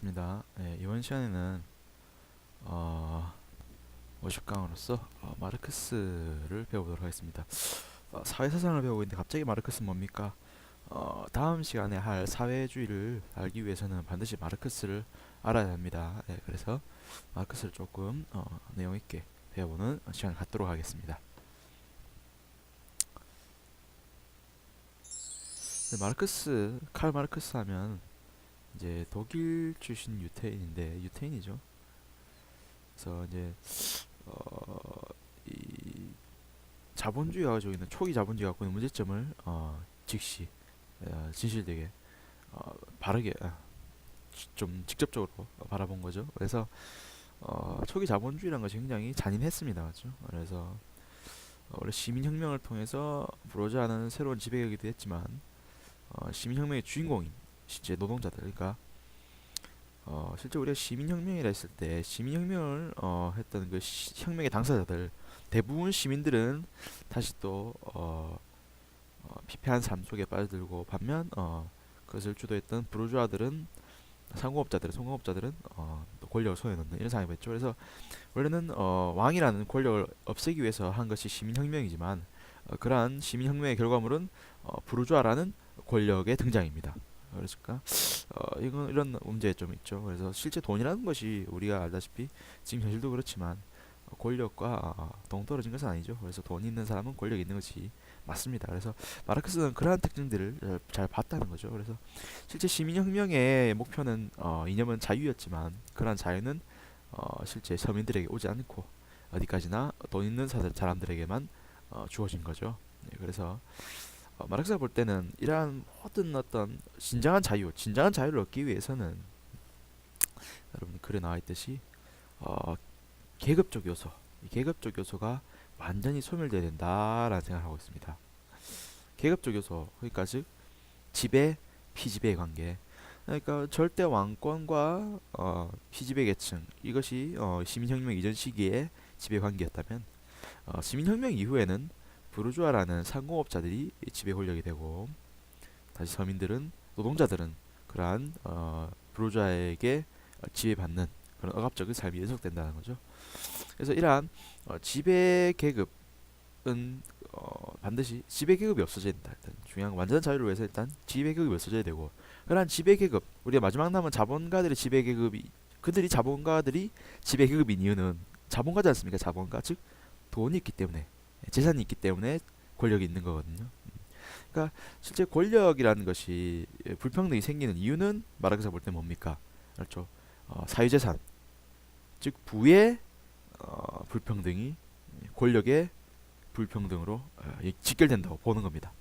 반갑습니다. 이번 시간에는 50강으로서 마르크스를 배워보도록 하겠습니다. 사회사상을 배우고 있는데 갑자기 마르크스 뭡니까? 다음 시간에 할 사회주의를 알기 위해서는 반드시 마르크스를 알아야 합니다. 그래서 마르크스를 조금 내용 있게 배워보는 시간을 갖도록 하겠습니다. 칼 마르크스 하면 이제 독일 출신 유태인이죠. 그래서 이제 어, 이 자본주의가 가지고 있는 초기 자본주의가 갖고 있는 문제점을 즉시 진실되게 바르게 좀 직접적으로 바라본 거죠. 그래서 초기 자본주의라는 것이 굉장히 잔인했습니다. 그렇죠? 그래서 원래 시민혁명을 통해서 부르주아는 새로운 지배계기도 했지만 시민혁명의 주인공인 실제 노동자들, 그러니까 실제 우리가 시민혁명이라 했을 때 시민혁명을 했던 그 혁명의 당사자들 대부분 시민들은 다시 또 피폐한 삶 속에 빠져들고, 반면 그것을 주도했던 부르주아들은 성공업자들은 또 권력을 손에 넣는 이런 상황이 됐죠. 그래서 원래는 왕이라는 권력을 없애기 위해서 한 것이 시민혁명이지만 그러한 시민혁명의 결과물은 부르주아라는 권력의 등장입니다. 그러니까 이런 문제 좀 있죠. 그래서 실제 돈이라는 것이 우리가 알다시피 지금 현실도 그렇지만 권력과 동떨어진 것은 아니죠. 그래서 돈 있는 사람은 권력이 있는 것이 맞습니다. 그래서 마르크스는 그러한 특징들을 잘 봤다는 거죠. 그래서 실제 시민혁명의 목표는 이념은 자유였지만 그러한 자유는 실제 서민들에게 오지 않고 어디까지나 돈 있는 사람들에게만 주어진 거죠. 그래서 마르크스가 볼 때는 이러한 모든 어떤 진정한 자유를 얻기 위해서는 여러분 글에 나와 있듯이 어, 계급적 요소, 이 계급적 요소가 완전히 소멸돼야 된다라는 생각을 하고 있습니다. 계급적 요소, 그러니까 즉 지배, 피지배의 관계. 그러니까 절대 왕권과 피지배 계층, 이것이 시민혁명 이전 시기의 지배 관계였다면 시민혁명 이후에는 부르주아라는 상공업자들이 지배 권력이 되고, 다시 노동자들은 그러한 부르주아에게 지배받는 그런 억압적인 삶이 연속된다는 거죠. 그래서 이러한 지배 계급은 반드시 지배 계급이 없어져야 된다. 일단 중요한 건 완전한 자유를 위해서 일단 지배 계급이 없어져야 되고, 그러한 지배 계급, 우리가 마지막 남은 자본가들의 지배 계급이, 자본가들이 지배 계급인 이유는 자본가지 않습니까? 자본가, 즉 돈이 있기 때문에, 재산이 있기 때문에 권력이 있는 거거든요. 그러니까 실제 권력이라는 것이 불평등이 생기는 이유는 마르크스가 볼 때 뭡니까? 그렇죠. 사유재산, 즉 부의 불평등이 권력의 불평등으로 직결된다고 보는 겁니다.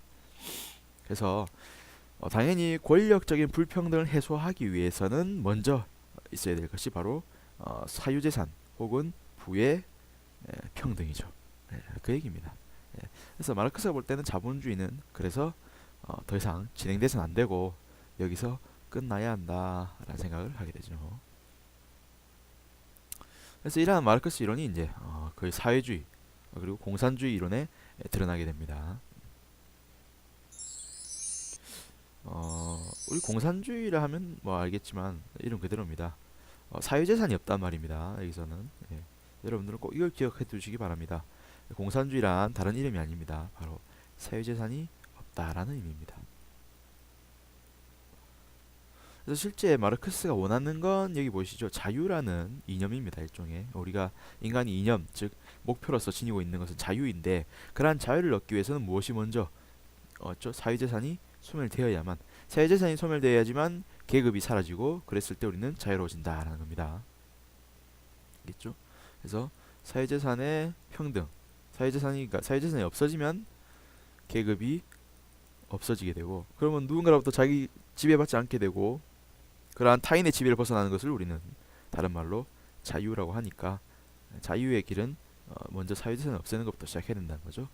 그래서 당연히 권력적인 불평등을 해소하기 위해서는 먼저 있어야 될 것이 바로 사유재산 혹은 부의 평등이죠. 그 얘기입니다. 그래서 마르크스가 볼 때는 자본주의는 그래서 더 이상 진행돼서는 안 되고 여기서 끝나야 한다라는 생각을 하게 되죠. 그래서 이러한 마르크스 이론이 이제 거의 사회주의 그리고 공산주의 이론에 드러나게 됩니다. 우리 공산주의를 하면 뭐 알겠지만 이름 그대로입니다. 사유재산이 없단 말입니다. 여기서는 여러분들은 꼭 이걸 기억해 두시기 바랍니다. 공산주의란 다른 이름이 아닙니다. 바로 사유재산이 없다라는 의미입니다. 그래서 실제 마르크스가 원하는 건 여기 보시죠. 자유라는 이념입니다. 일종의 우리가 인간이 이념, 즉 목표로서 지니고 있는 것은 자유인데, 그러한 자유를 얻기 위해서는 무엇이 먼저 사유재산이 소멸되어야만, 사유재산이 소멸되어야지만 계급이 사라지고 그랬을 때 우리는 자유로워진다라는 겁니다. 알겠죠? 그래서 사유재산의 평등, 사유재산이 없어지면 계급이 없어지게 되고, 그러면 누군가로부터 자기 지배받지 않게 되고, 그러한 타인의 지배를 벗어나는 것을 우리는 다른 말로 자유라고 하니까, 자유의 길은 먼저 사유재산을 없애는 것부터 시작해야 된다는 거죠.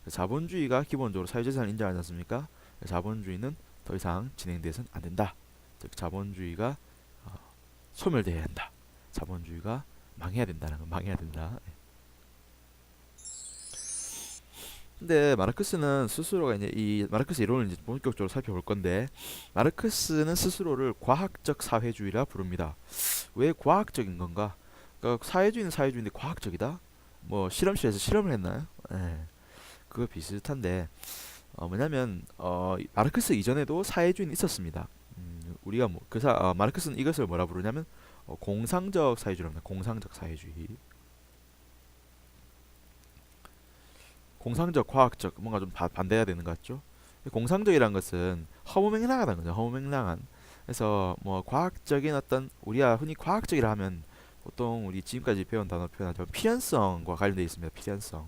자본주의가 기본적으로 사유재산을 인정하지 않습니까? 자본주의는 더 이상 진행돼서는 안 된다. 즉 자본주의가 소멸돼야 한다. 자본주의가 망해야 된다는 건 망해야 된다. 근데 마르크스는 스스로가 이제 이 마르크스 이론을 이제 본격적으로 살펴볼 건데, 마르크스는 스스로를 과학적 사회주의라 부릅니다. 왜 과학적인 건가? 그러니까 사회주의는 사회주의인데 과학적이다? 뭐 실험실에서 실험을 했나요? 예, 그거 비슷한데 뭐냐면 마르크스 이전에도 사회주의는 있었습니다. 우리가 마르크스는 이것을 뭐라 부르냐면 공상적 사회주의랍니다. 공상적 사회주의. 공상적, 과학적 뭔가 좀 반대가 되는 것 같죠? 공상적이란 것은 허무맹랑하다는 거죠. 허무맹랑한. 그래서 뭐 과학적인 어떤 우리가 흔히 과학적이라 하면 보통 우리 지금까지 배운 단어 표현하자면 필연성과 관련되어 있습니다. 필연성.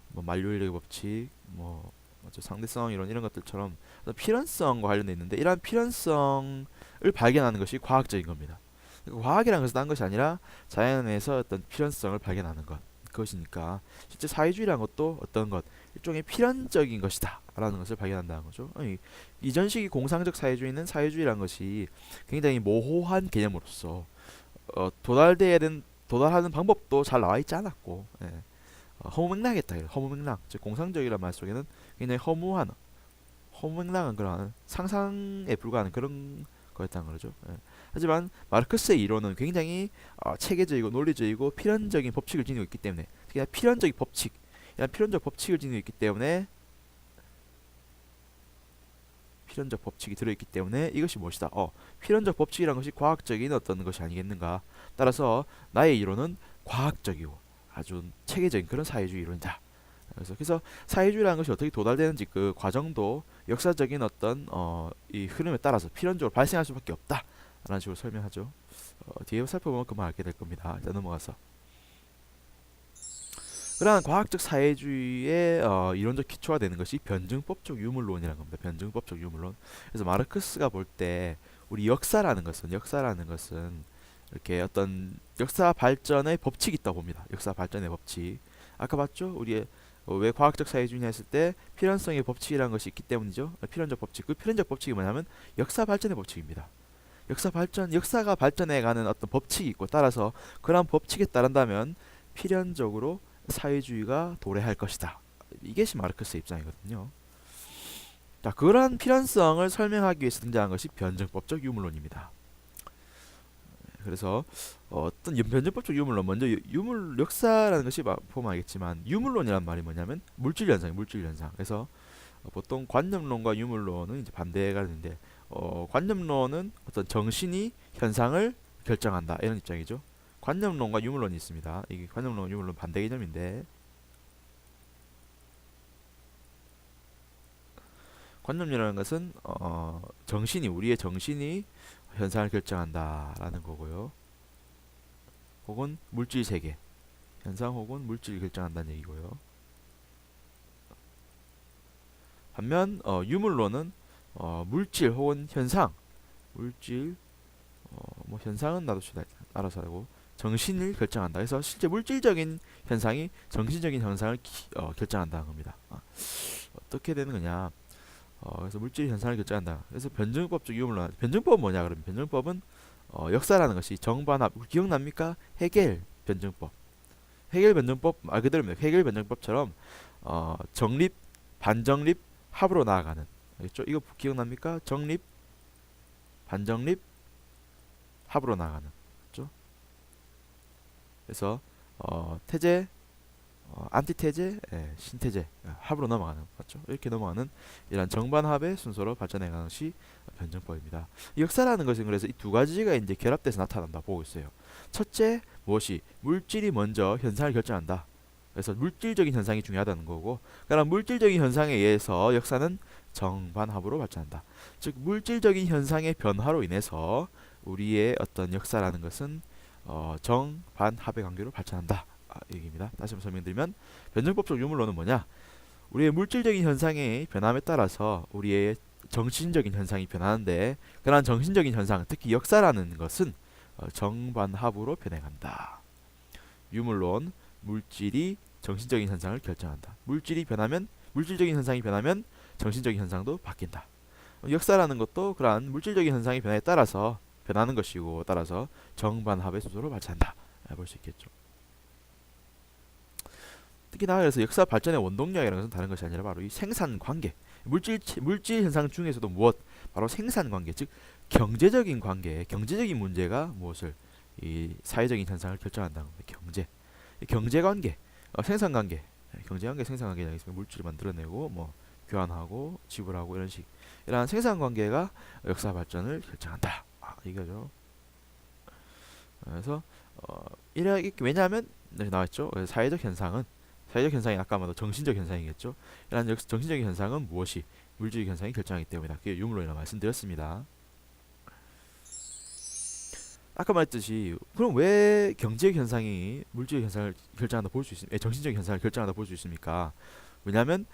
뭐 만류인력의 법칙, 뭐 맞죠? 상대성 이론 이런 것들처럼 필연성과 관련되어 있는데 이러한 필연성을 발견하는 것이 과학적인 겁니다. 그러니까 과학이라는 것은 딴 것이 아니라 자연에서 어떤 필연성을 발견하는 것. 그것이니까 실제 사회주의라는 것도 어떤 것 일종의 필연적인 것이다 라는 것을 발견한다는 거죠. 아니, 이전 시기 공상적 사회주의는 사회주의라는 것이 굉장히 모호한 개념으로서 도달하는 방법도 잘 나와 있지 않았고, 예. 허무맹랑했다. 허무맹랑. 즉 공상적이라는 말 속에는 굉장히 허무맹랑한 그런 상상에 불과한 그런 거였다는 거죠. 예. 하지만 마르크스의 이론은 굉장히 체계적이고 논리적이고 필연적인 법칙을 지니고 있기 때문에, 특히나 필연적 법칙, 이런 필연적 법칙을 지니고 있기 때문에 필연적 법칙이 들어있기 때문에 이것이 무엇이다? 필연적 법칙이란 것이 과학적인 어떤 것이 아니겠는가? 따라서 나의 이론은 과학적이고 아주 체계적인 그런 사회주의 이론이다. 그래서 사회주의라는 것이 어떻게 도달되는지 그 과정도 역사적인 어떤 이 흐름에 따라서 필연적으로 발생할 수밖에 없다. 라는 식으로 설명하죠. 뒤에 살펴보면 그만 알게 될 겁니다. 일단 넘어가서. 그러한 과학적 사회주의의 이론적 기초가 되는 것이 변증법적 유물론이라는 겁니다. 변증법적 유물론. 그래서 마르크스가 볼 때 우리 역사라는 것은 이렇게 어떤 역사 발전의 법칙이 있다고 봅니다. 역사 발전의 법칙. 아까 봤죠? 우리의 왜 과학적 사회주의냐 했을 때 필연성의 법칙이라는 것이 있기 때문이죠. 필연적 법칙. 그 필연적 법칙이 뭐냐면 역사 발전의 법칙입니다. 역사가 발전해가는 어떤 법칙이 있고 따라서 그러한 법칙에 따른다면 필연적으로 사회주의가 도래할 것이다. 이것이 마르크스의 입장이거든요. 자, 그러한 필연성을 설명하기 위해서 등장한 것이 변증법적 유물론입니다. 그래서 어떤 변증법적 유물론, 먼저 유물 역사라는 것이 보면 알겠지만 유물론이란 말이 뭐냐면 물질 현상. 그래서 보통 관념론과 유물론은 이제 반대가 되는데 관념론은 어떤 정신이 현상을 결정한다 이런 입장이죠. 관념론과 유물론이 있습니다. 이게 관념론, 유물론 반대 개념인데 관념이라는 것은 우리의 정신이 현상을 결정한다라는 거고요. 혹은 물질 세계, 현상 혹은 물질을 결정한다는 얘기고요. 반면 유물론은 물질 혹은 뭐 현상은 놔둡시다. 알아서 하고 정신을 결정한다. 그래서 실제 물질적인 현상이 정신적인 현상을 결정한다는 겁니다. 어떻게 되는 거냐? 그래서 물질 현상을 결정한다. 그래서 변증법적 유물론. 변증법은 뭐냐? 그러면 변증법은 역사라는 것이 정반합. 기억납니까? 헤겔 변증법. 헤겔 변증법 말 그대로입니다. 헤겔 변증법처럼 정립, 반정립, 합으로 나아가는. 알겠죠? 이거 기억납니까? 정립, 반정립, 합으로 나아가는. 그렇죠? 그래서 태제, 안티테제, 신테제, 합으로 넘어가는, 맞죠? 이렇게 넘어가는 이런 정반합의 순서로 발전해가는 것이 변증법입니다. 역사라는 것은 그래서 이 두 가지가 이제 결합돼서 나타난다 보고 있어요. 첫째, 무엇이 물질이 먼저 현상을 결정한다. 그래서 물질적인 현상이 중요하다는 거고, 그러나 물질적인 현상에 의해서 역사는 정반합으로 발전한다. 즉 물질적인 현상의 변화로 인해서 우리의 어떤 역사라는 것은 정반합의 관계로 발전한다. 얘기입니다. 다시 한번 설명드리면 변증법적 유물론은 뭐냐? 우리의 물질적인 현상의 변함에 따라서 우리의 정신적인 현상이 변하는데 그러한 정신적인 현상, 특히 역사라는 것은 정반합으로 변해간다. 유물론, 물질이 정신적인 현상을 결정한다. 물질적인 현상이 변하면 정신적인 현상도 바뀐다. 역사라는 것도 그러한 물질적인 현상의 변화에 따라서 변하는 것이고 따라서 정반합의 순서로 발전한다. 볼 수 있겠죠. 특히 나아가서 역사 발전의 원동력이라는 것은 다른 것이 아니라 바로 이 생산 관계, 물질 현상 중에서도 무엇, 바로 생산 관계, 즉 경제적인 관계, 경제적인 문제가 무엇을 이 사회적인 현상을 결정한다는 겁니다. 경제 관계, 생산 관계, 경제 관계, 생산 관계가 있으면 물질을 만들어내고 뭐 교환하고 지불하고 이런 식, 이러한 생산 관계가 역사 발전을 결정한다. 이거죠. 그래서 이렇게, 왜냐하면 나왔죠. 사회적 현상이 아까 말한 정신적 현상이겠죠. 이런 정신적 현상은 무엇이 물질적 현상이 결정하기 때문이다. 그게 유물론이라 말씀드렸습니다. 아까 말했듯이 그럼 왜 경제적 현상이 물질적 현상을 결정한다 볼 수 있습니까? 정신적 현상을 결정한다 볼 수 있습니까? 왜냐하면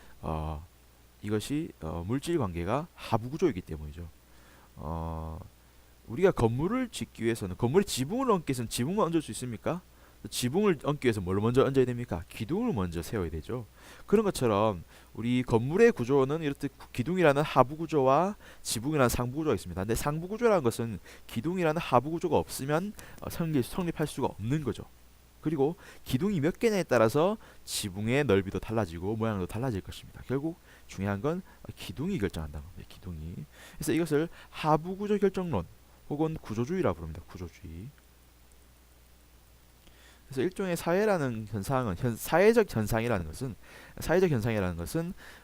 이것이 물질 관계가 하부 구조이기 때문이죠. 우리가 건물을 짓기 위해서는 건물에 지붕을 얹기 위해서는 지붕만 얹을 수 있습니까? 지붕을 얹기 위해서 뭘 먼저 얹어야 됩니까? 기둥을 먼저 세워야 되죠. 그런 것처럼 우리 건물의 구조는 이렇듯 기둥이라는 하부 구조와 지붕이라는 상부 구조가 있습니다. 근데 상부 구조라는 것은 기둥이라는 하부 구조가 없으면 성립할 수가 없는 거죠. 그리고 기둥이 몇 개냐에 따라서 지붕의 넓이도 달라지고 모양도 달라질 것입니다. 결국 중요한 건 기둥이 결정한다는 겁니다. 기둥이. 그래서 이것을 하부 구조 결정론 혹은 구조주의라고 부릅니다. 구조주의. 그래서 일종의 사회라는 현상은 사회적 현상이라는 것은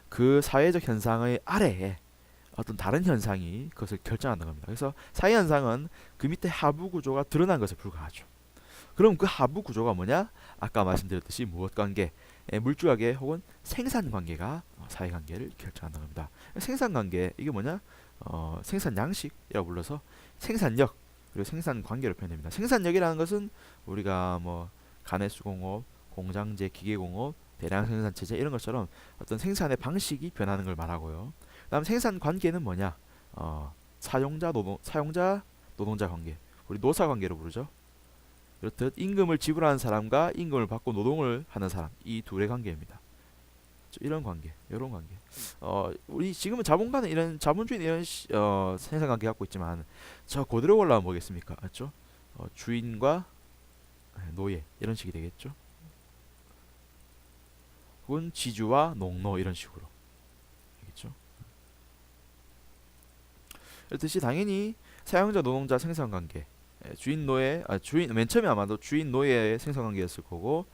그 사회적 현상의 아래에 어떤 다른 현상이 그것을 결정한다는 겁니다. 그래서 사회 현상은 그 밑에 하부 구조가 드러난 것에 불과하죠. 그럼 그 하부 구조가 뭐냐? 아까 말씀드렸듯이 무엇 관계, 물질 관계 혹은 생산 관계가 사회 관계를 결정한다는 겁니다. 생산 관계 이게 뭐냐? 생산 양식이라고 불러서 생산력 그리고 생산 관계를 표현합니다. 생산력이라는 것은 우리가 뭐 가내수공업, 공장제, 기계공업, 대량 생산 체제 이런 것처럼 어떤 생산의 방식이 변하는 걸 말하고요. 그다음 생산 관계는 뭐냐? 사용자 노동자 관계, 우리 노사 관계로 부르죠. 이렇듯 임금을 지불하는 사람과 임금을 받고 노동을 하는 사람, 이 둘의 관계입니다. 이런 관계, 이런 관계. 우리 지금은 자본가는 이런 자본주의는 이런 생산 관계 갖고 있지만 저 고대로 올라가면 뭐겠습니까? 맞죠? 주인과 노예 이런 식이 되겠죠. 혹은 지주와 농노 이런 식으로 되겠죠. 이렇듯이 당연히 사용자 노동자 생산 관계, 주인 노예, 주인 맨 처음에 아마도 주인 노예의 생산 관계였을 거고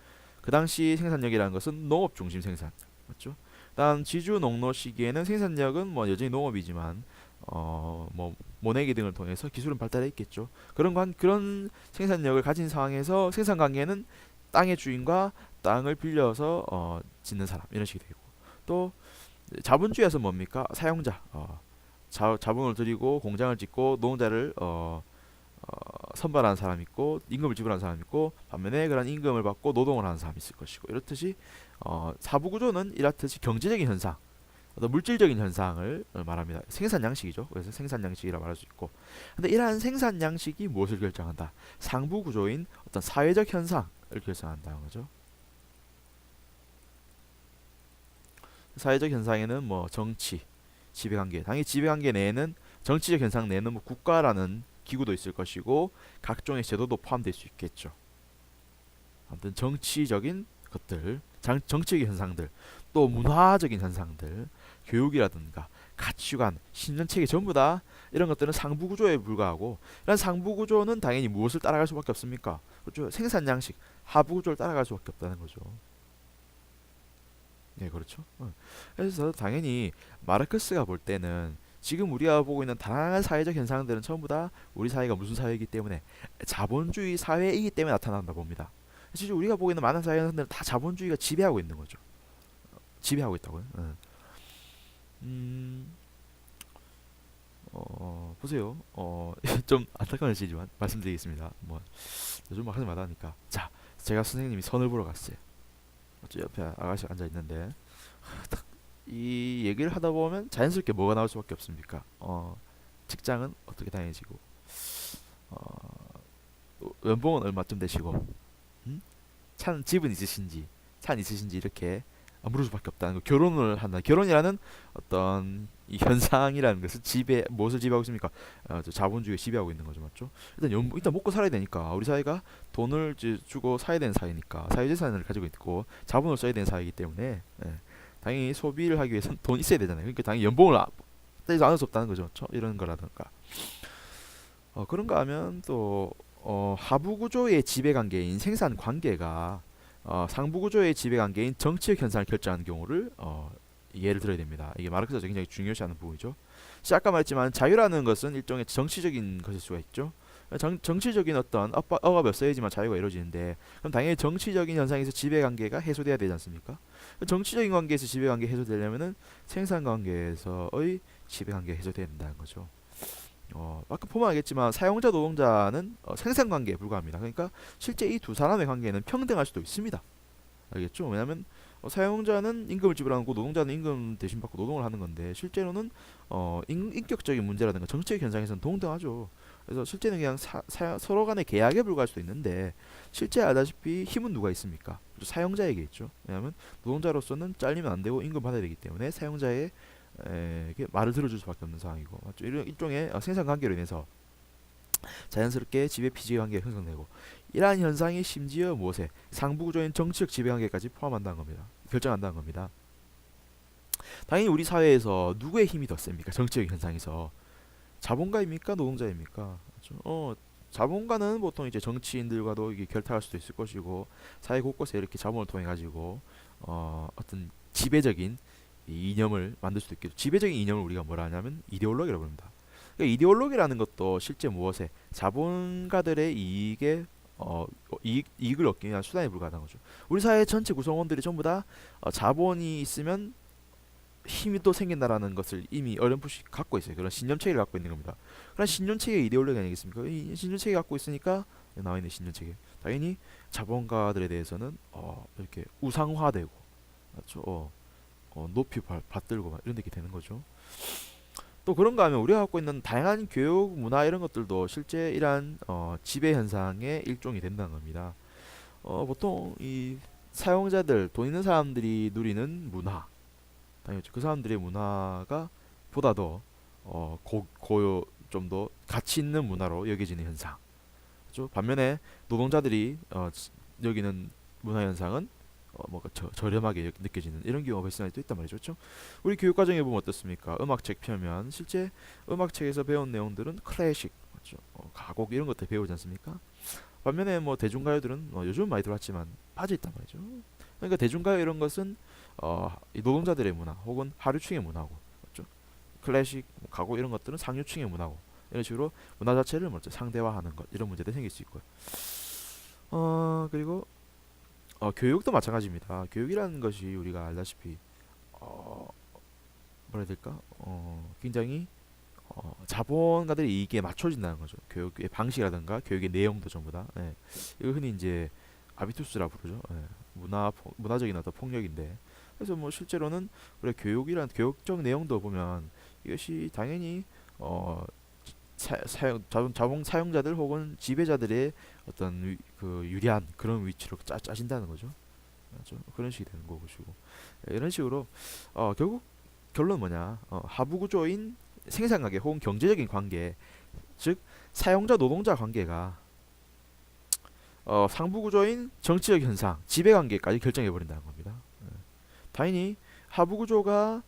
그 당시 생산력이라는 것은 농업 중심 생산 맞죠? 다음 지주 농노 시기에는 생산력은 뭐 여전히 농업이지만 뭐 모내기 등을 통해서 기술은 발달해 있겠죠. 그런 생산력을 가진 상황에서 생산 관계는 땅의 주인과 땅을 빌려서 짓는 사람 이런 식이 되고 또 자본주의에서 뭡니까? 사용자 자본을 들이고 공장을 짓고 노동자를 선발하는 사람이 있고 임금을 지불하는 사람이 있고 반면에 그런 임금을 받고 노동을 하는 사람이 있을 것이고 이렇듯이 사부 구조는 이렇듯이 경제적인 현상 어떤 물질적인 현상을 말합니다. 생산 양식이죠. 그래서 생산 양식이라 말할 수 있고 근데 이러한 생산 양식이 무엇을 결정한다? 상부 구조인 어떤 사회적 현상을 결정한다는 거죠. 사회적 현상에는 뭐 정치, 지배관계 당연히 지배관계 내에는 정치적 현상 내에는 뭐 국가라는 기구도 있을 것이고 각종의 제도도 포함될 수 있겠죠. 아무튼 정치적인 것들, 정치적인 현상들, 또 문화적인 현상들, 교육이라든가 가치관, 신념체계 전부 다 이런 것들은 상부 구조에 불과하고 이런 상부 구조는 당연히 무엇을 따라갈 수밖에 없습니까? 그렇죠? 생산 양식, 하부 구조를 따라갈 수밖에 없다는 거죠. 네, 그렇죠. 그래서 당연히 마르크스가 볼 때는 지금 우리가 보고 있는 다양한 사회적 현상들은 전부 다 우리 사회가 무슨 사회이기 때문에 자본주의 사회이기 때문에 나타난다 봅니다. 실제 우리가 보고 있는 많은 사회 현상들은 다 자본주의가 지배하고 있는 거죠. 지배하고 있다고요. 보세요. 좀 안타까운 일이지만 말씀드리겠습니다. 뭐 요즘 막 하지 말라니까. 자, 제가 선생님이 선을 보러 갔어요. 옆에 아가씨 앉아 있는데 이 얘기를 하다 보면 자연스럽게 뭐가 나올 수밖에 없습니까? 직장은 어떻게 다니시고, 연봉은 얼마쯤 되시고, 집은 있으신지, 차는 있으신지 이렇게 아무를 수밖에 없다는 거. 결혼을 한다. 결혼이라는 어떤 이 현상이라는 것은 무엇을 지배하고 있습니까? 자본주의가 지배하고 있는 거죠, 맞죠? 일단 먹고 살아야 되니까 우리 사회가 돈을 주고 사야 되는 사회니까 사회재산을 가지고 있고 자본을 써야 되는 사회이기 때문에 당연히 소비를 하기 위해서는 돈 있어야 되잖아요. 그러니까 당연히 연봉을 떼지 않을 수 없다는 거죠, 그렇죠? 이런 거라든가. 그런가 하면 또 하부 구조의 지배 관계인 생산 관계가 상부 구조의 지배 관계인 정치적 현상을 결정하는 경우를 예를 들어야 됩니다. 이게 마르크스가 굉장히 중요시하는 부분이죠. 아까 말했지만 자유라는 것은 일종의 정치적인 것일 수가 있죠. 정치적인 어떤 억압이 없어야지만 자유가 이루어지는데 그럼 당연히 정치적인 현상에서 지배 관계가 해소돼야 되지 않습니까? 정치적인 관계에서 지배 관계 해소되려면은 생산 관계에서의 지배 관계 해소돼야 된다는 거죠. 아까 보면 알겠지만 사용자 노동자는 생산 관계에 불과합니다. 그러니까 실제 이 두 사람의 관계는 평등할 수도 있습니다. 알겠죠? 왜냐하면 사용자는 임금을 지불하고 노동자는 임금 대신 받고 노동을 하는 건데 실제로는 인격적인 문제라든가 정치적 현상에서는 동등하죠. 그래서 실제는 그냥 서로 간의 계약에 불과할 수도 있는데 실제 알다시피 힘은 누가 있습니까? 사용자에게 있죠. 왜냐하면 노동자로서는 잘리면 안 되고 임금 받아야 되기 때문에 사용자의 말을 들어줄 수밖에 없는 상황이고 맞죠? 이런 일종의 생산 관계로 인해서 자연스럽게 지배 피지의 관계가 형성되고 이러한 현상이 심지어 무엇에 상부 구조인 정치적 지배 관계까지 포함한다는 겁니다. 결정한다는 겁니다. 당연히 우리 사회에서 누구의 힘이 더 셉니까? 정치적 현상에서 자본가입니까? 노동자입니까? 그렇죠? 자본가는 보통 이제 정치인들과도 이게 결탁할 수도 있을 것이고 사회 곳곳에 이렇게 자본을 통해 가지고 어떤 지배적인 이 이념을 만들 수도 있겠죠. 지배적인 이념을 우리가 뭐라 하냐면 이데올로기라고 합니다. 그러니까 이데올로기라는 것도 실제 무엇에 자본가들의 이익을 얻기 위한 수단에 불과하다는 거죠. 우리 사회 전체 구성원들이 전부 다 자본이 있으면 힘이 또 생긴다라는 것을 이미 어렴풋이 갖고 있어요. 그런 신념체계를 갖고 있는 겁니다. 그런 신념체계 이데올로기 아니겠습니까? 이 신념체계 갖고 있으니까 나와 있는 신념체계. 당연히 자본가들에 대해서는 이렇게 우상화되고, 맞죠? 높이 받들고 이런 데 이렇게 되는 거죠. 또 그런가 하면 우리가 갖고 있는 다양한 교육, 문화 이런 것들도 실제 이러한 지배 현상의 일종이 된다는 겁니다. 보통 이 사용자들, 돈 있는 사람들이 누리는 문화, 당연히 그 사람들의 문화가 보다 더 고요, 좀 더 가치 있는 문화로 여겨지는 현상. 그렇죠? 반면에 노동자들이 여기는 문화 현상은 뭔가 저렴하게 느껴지는 이런 경우가 발생할 수 있단 말이죠. 그렇죠? 우리 교육 과정에 보면 어떻습니까? 음악책 펴면 실제 음악책에서 배운 내용들은 클래식, 그렇죠? 가곡 이런 것들 배우지 않습니까? 반면에 뭐 대중가요들은 요즘 많이 들어왔지만 빠져 있단 말이죠. 그러니까 대중가요 이런 것은 이 노동자들의 문화 혹은 하류층의 문화고, 그렇죠? 클래식, 가곡 이런 것들은 상류층의 문화고 이런 식으로 문화 자체를 먼저 상대화하는 것 이런 문제도 생길 수 있고요. 그리고 교육도 마찬가지입니다. 교육이라는 것이 우리가 알다시피 뭐라 해야 될까? 굉장히 자본가들의 이익에 맞춰진다는 거죠. 교육의 방식이라든가 교육의 내용도 전부 다. 예. 이거 흔히 이제 아비투스라 부르죠. 예. 문화적인 어떤 폭력인데. 그래서 뭐 실제로는 우리 교육적 내용도 보면 이것이 당연히 자본 사용자들 혹은 지배자들의 어떤 그 유리한 그런 위치로 짜진다는 거죠. 맞죠? 그런 식이 되는 거고시고 이런 식으로 결국 결론 뭐냐? 하부 구조인 생산 관계 혹은 경제적인 관계, 즉 사용자 노동자 관계가 상부 구조인 정치적 현상, 지배 관계까지 결정해 버린다는 겁니다. 당연히 하부 구조가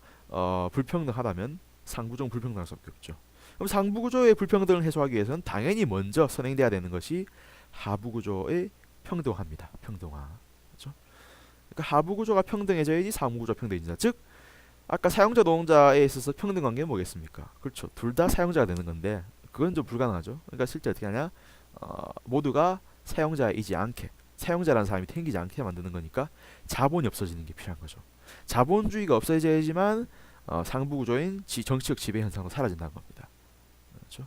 불평등하다면 상부 구조는 불평등할 수밖에 없죠. 그럼 상부 구조의 불평등을 해소하기 위해서는 당연히 먼저 선행돼야 되는 것이 하부 구조의 평등화입니다. 평등화. 그렇죠? 그러니까 하부 구조가 평등해져야지 상부 구조가 평등해진다. 즉 아까 사용자 노동자에 있어서 평등 관계는 뭐겠습니까? 그렇죠. 둘 다 사용자가 되는 건데 그건 좀 불가능하죠. 그러니까 실제 어떻게 하냐? 모두가 사용자이지 않게 사용자라는 사람이 생기지 않게 만드는 거니까 자본이 없어지는 게 필요한 거죠. 자본주의가 없어져야지만 상부 구조인 정치적 지배 현상도 사라진다는 겁니다. 그렇죠?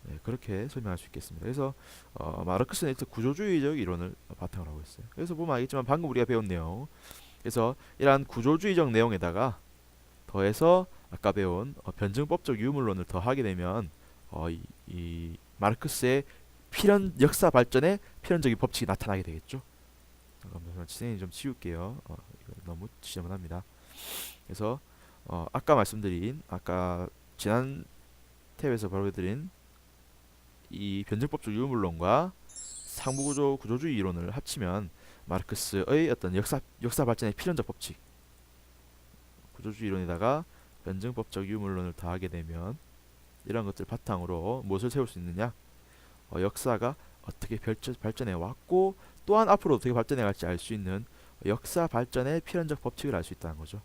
네, 그렇게 설명할 수 있겠습니다. 그래서 마르크스는 일단 구조주의적 이론을 바탕으로 하고 있어요. 그래서 보면 알겠지만 방금 우리가 배운 내용, 그래서 이러한 구조주의적 내용에다가 더해서 아까 배운 변증법적 유물론을 더하게 되면 이 마르크스의 역사 발전의 필연적인 법칙이 나타나게 되겠죠. 그러면 진행이 좀 치울게요. 이거는 너무 지저분합니다. 그래서 아까 말씀드린 아까 지난 탭에서 보여드린 이 변증법적 유물론과 상부구조 구조주의 이론을 합치면 마르크스의 어떤 역사 발전의 필연적 법칙 구조주의 이론에다가 변증법적 유물론을 더하게 되면 이런 것들 바탕으로 무엇을 세울 수 있느냐? 역사가 어떻게 발전해 왔고 또한 앞으로 어떻게 발전해 갈지 알 수 있는 역사 발전의 필연적 법칙을 알 수 있다는 거죠.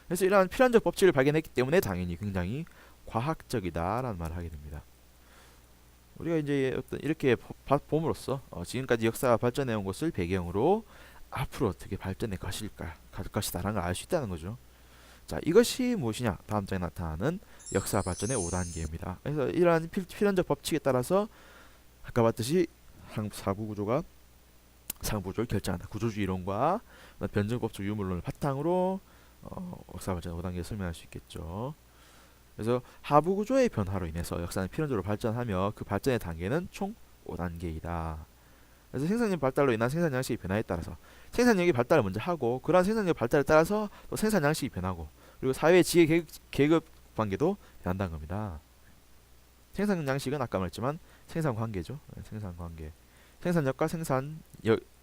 그래서 이러한 필연적 법칙을 발견했기 때문에 당연히 굉장히 과학적이다라는 말을 하게 됩니다. 우리가 이제 어떤 이렇게 봄으로써 지금까지 역사가 발전해 온 것을 배경으로 앞으로 어떻게 발전해 갈 것이다라는 걸 알 수 있다는 거죠. 자, 이것이 무엇이냐? 다음 장에 나타나는 역사 발전의 5단계입니다. 그래서 이러한 필연적 법칙에 따라서 아까 봤듯이 사부구조가 상부구조를 결정한다. 구조주의 이론과 변증법적 유물론을 바탕으로 역사 발전 5단계를 설명할 수 있겠죠. 그래서 하부 구조의 변화로 인해서 역사는 필연적으로 발전하며 그 발전의 단계는 총 5단계이다. 그래서 생산력 발달로 인한 생산 양식의 변화에 따라서 생산력이 발달을 먼저 하고 그러한 생산력 발달에 따라서 또 생산 양식이 변하고 그리고 사회의 지혜 계급 관계도 변한다는 겁니다. 생산 양식은 아까 말했지만 생산 관계죠. 생산 관계. 생산력과 생산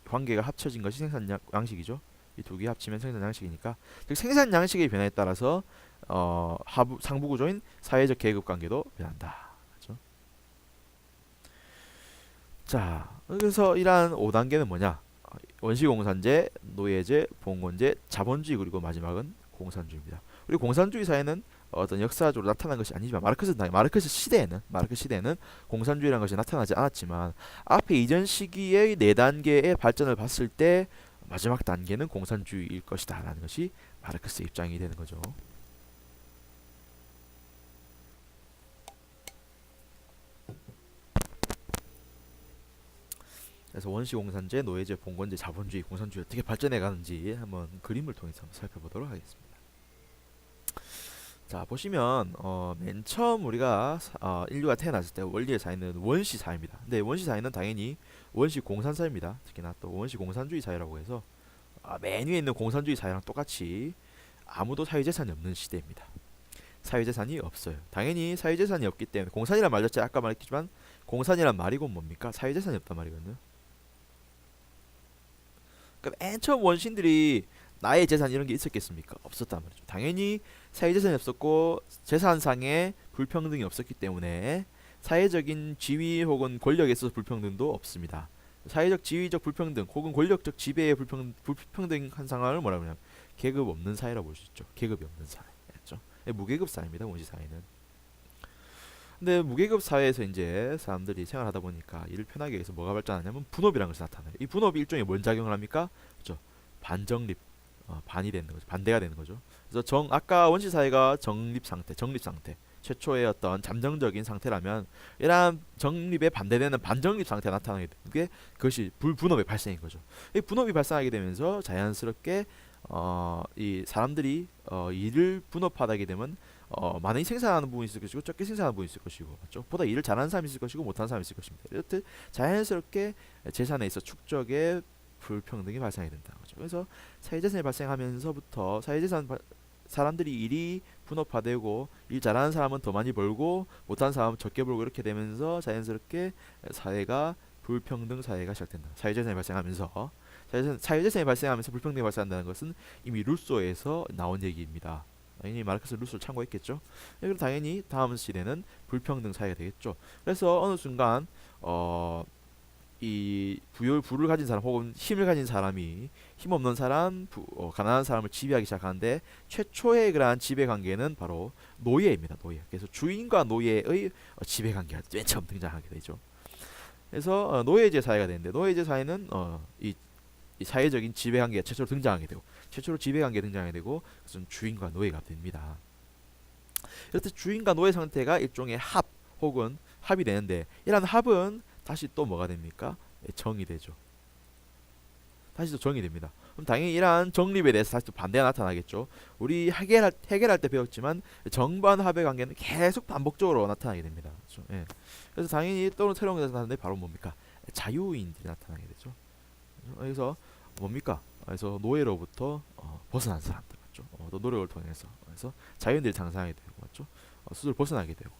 관계가 합쳐진 것이 생산 양식이죠. 이 두 개 합치면 생산 양식이니까 즉 생산 양식의 변화에 따라서 상부 구조인 사회적 계급 관계도 변한다. 그렇죠? 자, 그래서 이러한 5단계는 뭐냐? 원시공산제, 노예제, 봉건제, 자본주의 그리고 마지막은 공산주의입니다. 우리 공산주의 사회는 어떤 역사적으로 나타난 것이 아니지만 마르크스 시대에는 공산주의라는 것이 나타나지 않았지만 앞에 이전 시기의 4단계의 발전을 봤을 때 마지막 단계는 공산주의일 것이다 라는 것이 마르크스의 입장이 되는 거죠. 그래서 원시공산제, 노예제, 봉건제, 자본주의, 공산주의 어떻게 발전해 가는지 한번 그림을 통해서 한번 살펴보도록 하겠습니다. 자, 보시면 맨 처음 우리가 인류가 태어났을 때 원리의 사회는 원시 사회입니다. 근데 원시 사회는 당연히 원시 공산 사회입니다. 특히나 또 원시 공산주의 사회라고 해서 맨 위에 있는 공산주의 사회랑 똑같이 아무도 사회재산이 없는 시대입니다. 사회재산이 없어요. 당연히 사회재산이 없기 때문에 공산이란 말 자체 아까 말했지만 공산이란 말이고 뭡니까? 사회재산이 없단 말이거든요. 그럼 맨 처음 원신들이 나의 재산 이런 게 있었겠습니까? 없었단 말이죠. 당연히 사회재산이 없었고 재산상의 불평등이 없었기 때문에 사회적인 지위 혹은 권력에 있어서 불평등도 없습니다. 사회적 지위적 불평등 혹은 권력적 지배의 불평등한 상황을 뭐라고 하냐면 계급 없는 사회라고 볼 수 있죠. 계급이 없는 사회였죠. 무계급 사회입니다. 원시 사회는. 근데 무계급 사회에서 이제 사람들이 생활하다 보니까 일을 편하게 해서 뭐가 발전하냐면 분업이라는 것이 나타나요. 이 분업이 일종의 뭔 작용을 합니까? 그렇죠. 반정립, 반이 되는 거죠. 반대가 되는 거죠. 그래서 아까 원시 사회가 정립 상태, 최초의 어떤 잠정적인 상태라면 이러한 정립에 반대되는 반정립 상태가 나타나게 되는 게 그것이 분업의 발생인 거죠. 이 분업이 발생하게 되면서 자연스럽게 이 사람들이 일을 분업하게 되면 많이 생산하는 부분이 있을 것이고 적게 생산하는 부분이 있을 것이고 맞죠? 보다 일을 잘하는 사람이 있을 것이고 못하는 사람이 있을 것입니다. 이렇듯 자연스럽게 재산에 있어 축적의 불평등이 발생하게 된다는 거죠. 그래서 사회재산이 발생하면서부터 사람들이 일이 분업화되고 일 잘하는 사람은 더 많이 벌고 못하는 사람은 적게 벌고 이렇게 되면서 자연스럽게 사회가 불평등 사회가 시작된다. 사회재산이 발생하면서 불평등이 발생한다는 것은 이미 루소에서 나온 얘기입니다. 당연히 마르크스 루소를 참고했겠죠. 그리고 당연히 다음 시대는 불평등 사회가 되겠죠. 그래서 어느 순간 이 부를 가진 사람 혹은 힘을 가진 사람이 힘없는 사람, 가난한 사람을 지배하기 시작하는데 최초의 그러한 지배 관계는 바로 노예입니다. 노예. 그래서 주인과 노예의 지배 관계가 맨 처음 등장하게 되죠. 그래서 노예제 사회가 되는데 노예제 사회는 이 사회적인 지배 관계가 최초로 등장하게 되고 최초로 지배 관계가 등장하게 되고 그것은 주인과 노예가 됩니다. 이렇듯 주인과 노예 상태가 일종의 합 혹은 합이 되는데 이러한 합은 다시 또 뭐가 됩니까? 정이 되죠. 다시 또 정의됩니다. 그럼 당연히 이러한 정립에 대해서 다시 또 반대가 나타나겠죠. 우리 해결할 때 배웠지만 정반합의 관계는 계속 반복적으로 나타나게 됩니다. 그렇죠? 예. 그래서 당연히 또는 새로운 것이 나타나는데 바로 뭡니까? 자유인들이 나타나게 되죠. 그래서 뭡니까? 그래서 노예로부터 벗어난 사람들 맞죠? 또 노력을 통해서 그래서 자유인들이 장사하게 되고 맞죠? 스스로 벗어나게 되고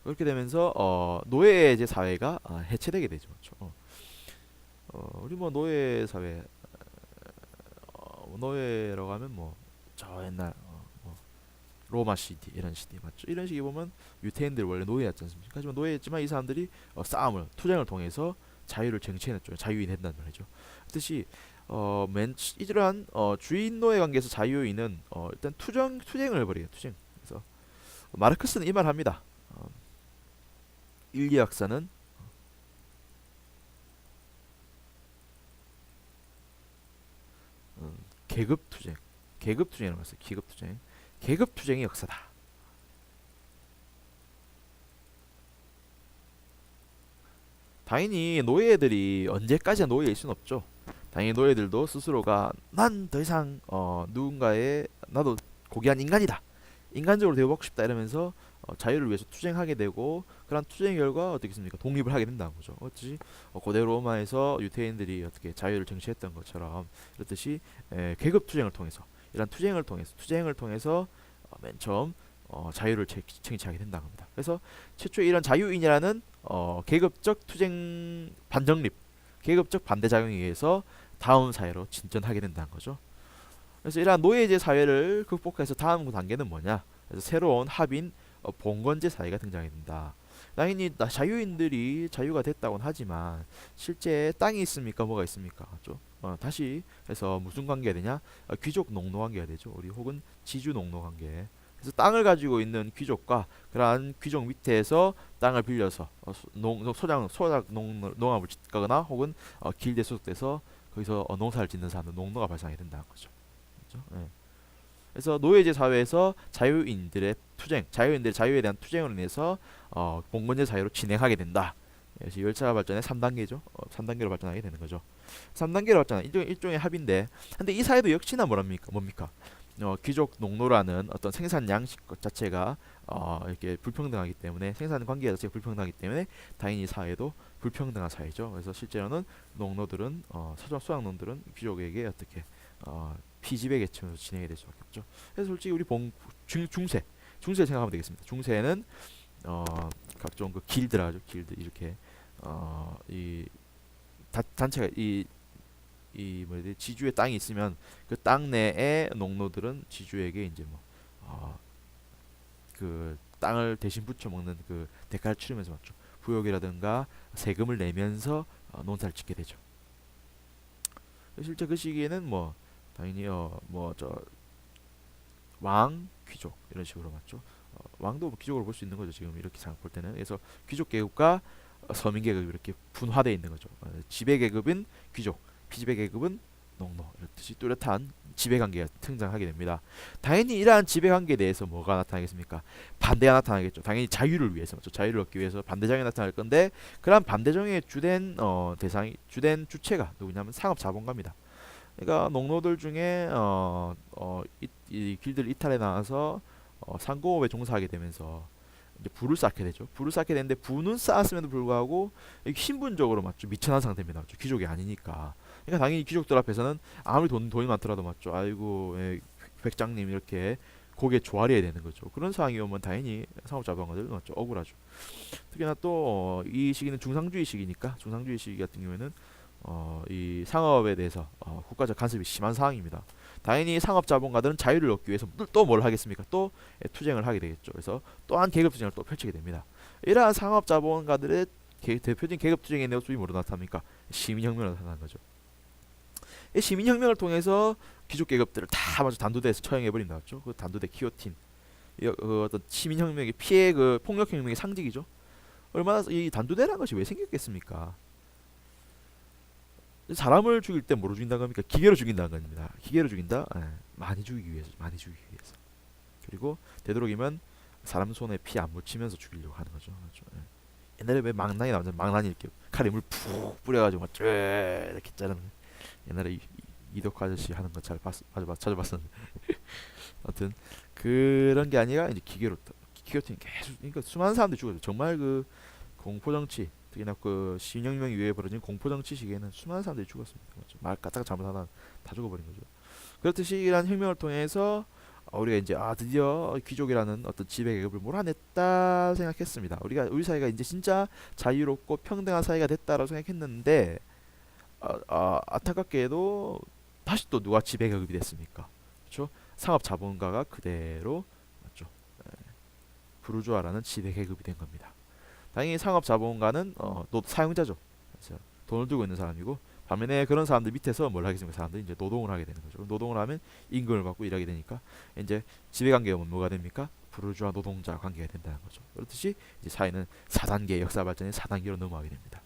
그렇게 되면서 노예제 사회가 해체되게 되죠. 맞죠? 우리 뭐 노예 사회 노예라고 하면 뭐 저 옛날 뭐 로마 시대 이런 시대 맞죠? 이런 식이 보면 유태인들 원래 노예였지 않습니까? 하지만 노예였지만 이 사람들이 싸움을 투쟁을 통해서 자유를 쟁취해냈죠. 자유인이 된다는 말이죠. 뜻이 이러한 주인 노예 관계에서 자유인은 일단 투쟁을 해버려요. 투쟁. 그래서 마르크스는 이 말합니다. 인류학사는 계급 투쟁, 계급 투쟁이라고 했어요. 계급 투쟁, 계급 투쟁의 역사다. 당연히 노예들이 언제까지나 노예일 순 없죠. 당연히 노예들도 스스로가 난 더 이상 누군가의 나도 고귀한 인간이다. 인간적으로 되어보고 싶다 이러면서 자유를 위해서 투쟁하게 되고 그런 투쟁 결과 어떻게 습니까 독립을 하게 된다는 거죠. 어찌 고대 로마에서 유태인들이 어떻게 자유를 쟁취했던 것처럼 이렇듯이 계급 투쟁을 통해서 이런 투쟁을 통해서 맨 처음 자유를 쟁취하게 된다는 겁니다. 그래서 최초의 이런 자유인이라는 계급적 투쟁 반정립, 계급적 반대작용에 의해서 다음 사회로 진전하게 된다는 거죠. 그래서 이러한 노예제 사회를 극복해서 다음 단계는 뭐냐? 그래서 새로운 합인 봉건제 사회가 등장해 된다. 당연히 자유인들이 자유가 됐다고는 하지만 실제 땅이 있습니까? 뭐가 있습니까? 맞죠? 다시 해서 무슨 관계가 되냐? 귀족 농노 관계가 되죠. 우리 혹은 지주 농노 관계. 그래서 땅을 가지고 있는 귀족과 그러한 귀족 밑에서 땅을 빌려서 농업을 짓거나 혹은 길드에 소속돼서 거기서 농사를 짓는 사람들 농노가 발생하게 된다는 거죠. 그렇죠? 예. 그래서 노예제 사회에서 자유인들의 투쟁, 자유인들의 자유에 대한 투쟁으로 인해서 봉건제 사회로 진행하게 된다. 그래서 열차 발전의 3단계죠. 3단계로 발전하게 되는 거죠. 3단계로 발전한 일종의 합인데, 근데 이 사회도 역시나 뭡니까? 귀족 농노라는 어떤 생산 양식 자체가 이렇게 불평등하기 때문에 생산 관계 자체가 불평등하기 때문에 당연히 사회도 불평등한 사회죠. 그래서 실제로는 농노들은 소작농들은 귀족에게 어떻게 피지배 계층으로 진행이 될 수밖에 없죠. 그래서 솔직히 우리 중세 생각하면 되겠습니다. 중세는 어, 각종 그 길드라죠. 길드 이렇게 이 단체가 이 뭐지 지주의 땅이 있으면 그 땅 내에 농노들은 지주에게 이제 그 땅을 대신 붙여 먹는 그 대가를 치르면서 맞죠. 부역이라든가 세금을 내면서 농사를 짓게 되죠. 실제 그 시기에는 뭐 당연히 뭐 저 왕, 귀족 이런 식으로 맞죠. 왕도 뭐 귀족으로 볼 수 있는 거죠. 지금 이렇게 볼 때는. 그래서 귀족 계급과 서민 계급이 이렇게 분화되어 있는 거죠. 지배 계급은 귀족, 피지배 계급은 농노 이렇듯이 뚜렷한 지배 관계가 등장하게 됩니다. 당연히 이러한 지배 관계에 대해서 뭐가 나타나겠습니까? 반대가 나타나겠죠. 당연히 자유를 위해서, 맞죠? 자유를 얻기 위해서 반대정이 나타날 건데 그러한 반대정의 주된 주된 주체가 누구냐면 상업 자본가입니다. 그러니까 농노들 중에 이 길드를 이탈해 나와서 상공업에 종사하게 되면서 이제 부를 쌓게 되죠. 부를 쌓게 되는데 부는 쌓았음에도 불구하고 신분적으로 맞죠 미천한 상태입니다. 맞죠? 귀족이 아니니까. 그러니까 당연히 귀족들 앞에서는 아무리 돈이 많더라도 맞죠. 아이고 백장님 이렇게 고개 조아려야 되는 거죠. 그런 상황이 오면 당연히 상업자본가들 맞죠 억울하죠. 특히나 또 이 시기는 중상주의 시기니까 중상주의 시기 같은 경우에는 이 상업에 대해서 국가적 간섭이 심한 상황입니다. 당연히 상업 자본가들은 자유를 얻기 위해서 또 뭘 하겠습니까? 또 투쟁을 하게 되겠죠. 그래서 또한 계급 투쟁을 또 펼치게 됩니다. 이러한 상업 자본가들의 대표적인 계급 투쟁의 모습이 뭐로 나타납니까? 시민혁명으로 나타나는 거죠. 이 시민혁명을 통해서 귀족 계급들을 다 마저 단두대에서 처형해 버린다 죠. 그 단두대 기요틴. 그 어떤 시민혁명의 피해 그 폭력혁명의 상징이죠. 얼마나 이 단두대라는 것이 왜 생겼겠습니까? 사람을 죽일 때 뭐로 죽인다는 겁니까? 기계로 죽인다는 겁니다. 기계로 죽인다? 많이 죽이기 위해서, 많이 죽이기 위해서. 그리고 되도록이면 사람 손에 피 안 묻히면서 죽이려고 하는 거죠. 그렇죠? 옛날에 왜 망나니 나오잖아요. 망나니 이렇게 칼에 물 푹 뿌려가지고 막 이렇게 자르는. 옛날에 이덕화 아저씨 하는 거 잘 찾아봤었는데 아무튼 그런 게 아니라 이제 기계로팅 계속 그러니까 수많은 사람들이 죽었죠. 정말 그 공포 정치 특히나 그 신혁명 이후에 벌어진 공포 정치 시기에는 수많은 사람들이 죽었습니다. 그렇죠. 말 까딱 잘못하다 다 죽어버린 거죠. 그렇듯이 이러한 혁명을 통해서 우리가 이제 드디어 귀족이라는 어떤 지배 계급을 몰아냈다 생각했습니다. 우리 사회가 이제 진짜 자유롭고 평등한 사회가 됐다라고 생각했는데 안타깝게도 다시 또 누가 지배 계급이 됐습니까? 그렇죠? 상업 자본가가 그대로 맞죠? 부르주아라는 지배 계급이 된 겁니다. 당연히 상업 자본가는 사용자죠. 그래서 돈을 들고 있는 사람이고 반면에 그런 사람들 밑에서 뭘 하겠습니까? 사람들이 이제 노동을 하게 되는 거죠. 노동을 하면 임금을 받고 일하게 되니까 이제 지배 관계가 뭐가 됩니까? 부르주아 노동자 관계가 된다는 거죠. 그렇듯이 이제 사회는 4단계 역사 발전의 4단계로 넘어가게 됩니다.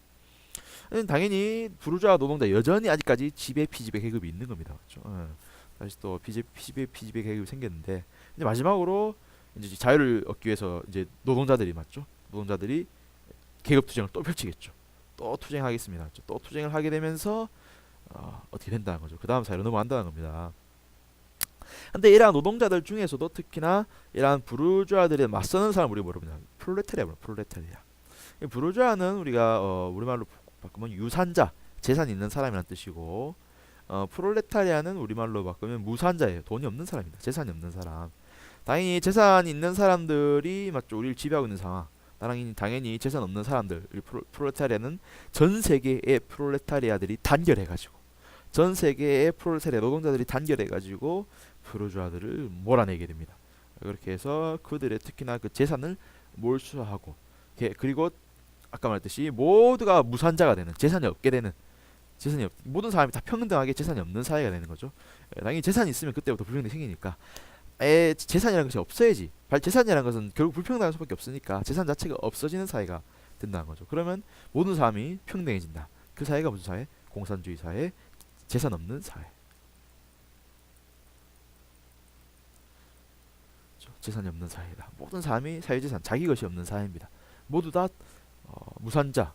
당연히 부르주아 노동자 여전히 아직까지 지배 피지배 계급이 있는 겁니다. 그렇죠? 다시 또 지배 피지배 계급이 생겼는데 이제 마지막으로 이제 자유를 얻기 위해서 이제 노동자들이 맞죠? 노동자들이 계급 투쟁을 또 펼치겠죠. 또 투쟁하겠습니다. 그렇죠? 또 투쟁을 하게 되면서 어떻게 된다는 거죠. 그 다음 사회로 넘어간다는 겁니다. 근데 이러한 노동자들 중에서도 특히나 이러한 부르주아들에 맞서는 사람 우리가 뭐라 그러냐 프롤레타리아. 이 부르주아는 우리가 우리말로 바꾸면 유산자, 재산 있는 사람이란 뜻이고 프롤레타리아는 우리말로 바꾸면 무산자예요. 돈이 없는 사람입니다. 재산이 없는 사람. 당연히 재산 있는 사람들이 맞죠. 우리를 지배하고 있는 상황. 당연히 재산 없는 사람들, 프롤레타리아는 전 세계의 프롤레타리아들이 단결해가지고 전 세계의 프롤레타리아 노동자들이 단결해가지고 부르주아들을 몰아내게 됩니다. 그렇게 해서 그들의 특히나 그 재산을 몰수하고 그리고 아까 말했듯이 모두가 무산자가 되는 재산이 없게 되는 모든 사람이 다 평등하게 재산이 없는 사회가 되는 거죠. 당연히 재산이 있으면 그때부터 불평등이 생기니까 재산이라는 것이 없어야지. 재산이라는 것은 결국 불평등할 수밖에 없으니까 재산 자체가 없어지는 사회가 된다는 거죠. 그러면 모든 사람이 평등해진다. 그 사회가 무슨 사회? 공산주의 사회, 재산 없는 사회. 그렇죠? 재산이 없는 사회다. 모든 사람이 사유재산, 자기 것이 없는 사회입니다. 모두 다 무산자,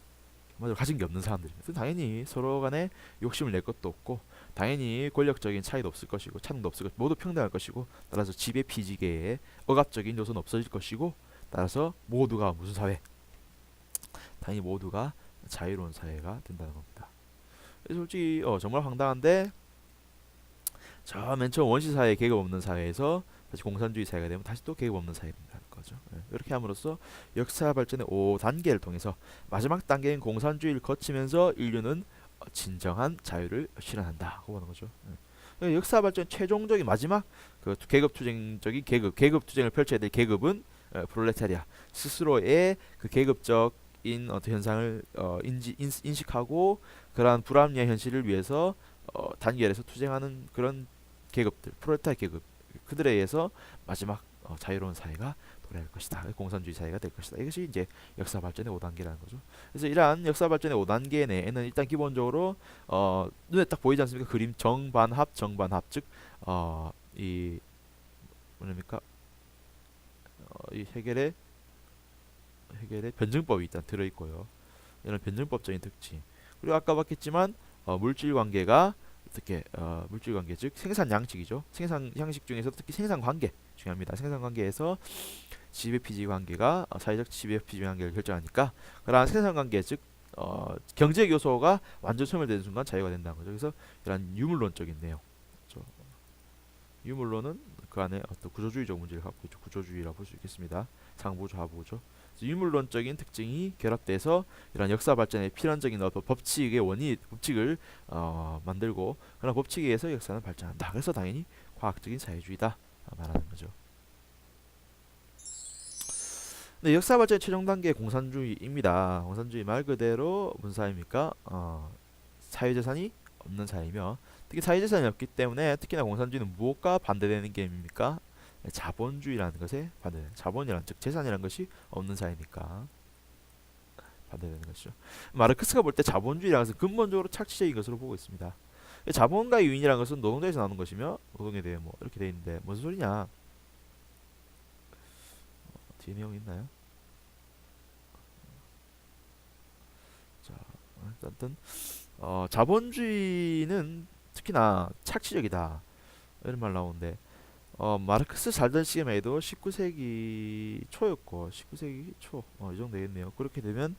가진 게 없는 사람들입니다. 당연히 서로 간에 욕심을 낼 것도 없고 당연히 권력적인 차이도 없을 것이고 차등도 없을 것이고 모두 평등할 것이고 따라서 지배 피지계의 억압적인 요소는 없어질 것이고 따라서 모두가 무슨 사회? 당연히 모두가 자유로운 사회가 된다는 겁니다. 솔직히 정말 황당한데 저 맨 처음 원시사회 계급 없는 사회에서 다시 공산주의 사회가 되면 다시 또 계급 없는 사회가 된다는 거죠. 이렇게 함으로써 역사 발전의 5단계를 통해서 마지막 단계인 공산주의를 거치면서 인류는 진정한 자유를 실현한다고 보는 거죠. 역사 발전 최종적인 마지막 그 계급 투쟁을 펼쳐야 될 계급은 프롤레타리아 스스로의 그 계급적인 어떤 현상을 인식하고 그러한 불합리한 현실을 위해서 단결해서 투쟁하는 그런 계급들 프롤레타리아 계급 그들에 의해서 마지막 자유로운 사회가 도래할 것이다. 공산주의 사회가 될 것이다. 이것이 이제 역사 발전의 5단계라는 거죠. 그래서 이러한 역사 발전의 5단계 내에는 일단 기본적으로 눈에 딱 보이지 않습니까? 그림 정반합, 이 뭐랍니까? 이 해결의 변증법이 일단 들어 있고요. 이런 변증법적인 특징. 그리고 아까 봤겠지만 물질 관계가 어떻게 물질 관계 즉 생산 양식이죠. 생산 양식 중에서 특히 생산 관계 중요합니다. 생산 관계에서 지배 피지 관계가 사회적 지배 피지 관계를 결정하니까 그러한 생산 관계 즉 경제적 요소가 완전 소멸되는 순간 자유가 된다는 거죠. 그래서 이런 유물론적인 내용. 그렇죠. 유물론은 그 안에 어떤 구조주의적 문제를 갖고 있죠. 구조주의라고 볼 수 있겠습니다. 상부조, 하부조. 유물론적인 특징이 결합돼서 이런 역사 발전의 필연적인 어떤 법칙을 만들고 그런 법칙에 의해서 역사는 발전한다. 그래서 당연히 과학적인 사회주의다 말하는 거죠. 네, 역사 발전의 최종 단계 공산주의입니다. 공산주의 말 그대로 무슨 사회입니까? 사유재산이 없는 사회이며 특히 사유재산이 없기 때문에 특히나 공산주의는 무엇과 반대되는 게임입니까? 자본주의라는 것에 반대되는 자본이란 즉 재산이라는 것이 없는 사회니까 반대되는 것이죠. 마르크스가 볼 때 자본주의라는 것은 근본적으로 착취적인 것으로 보고 있습니다. 자본가의 유인이라는 것은 노동자에서 나오는 것이며 노동에 대해 뭐 이렇게 돼 있는데 무슨 소리냐? 뒤에 내용 있나요? 자, 일단 자본주의는 특히나 착취적이다 이런 말 나오는데 마르크스 살던 시기만 해도 19세기 초였고 19세기 초 이 정도 되겠네요. 그렇게 되면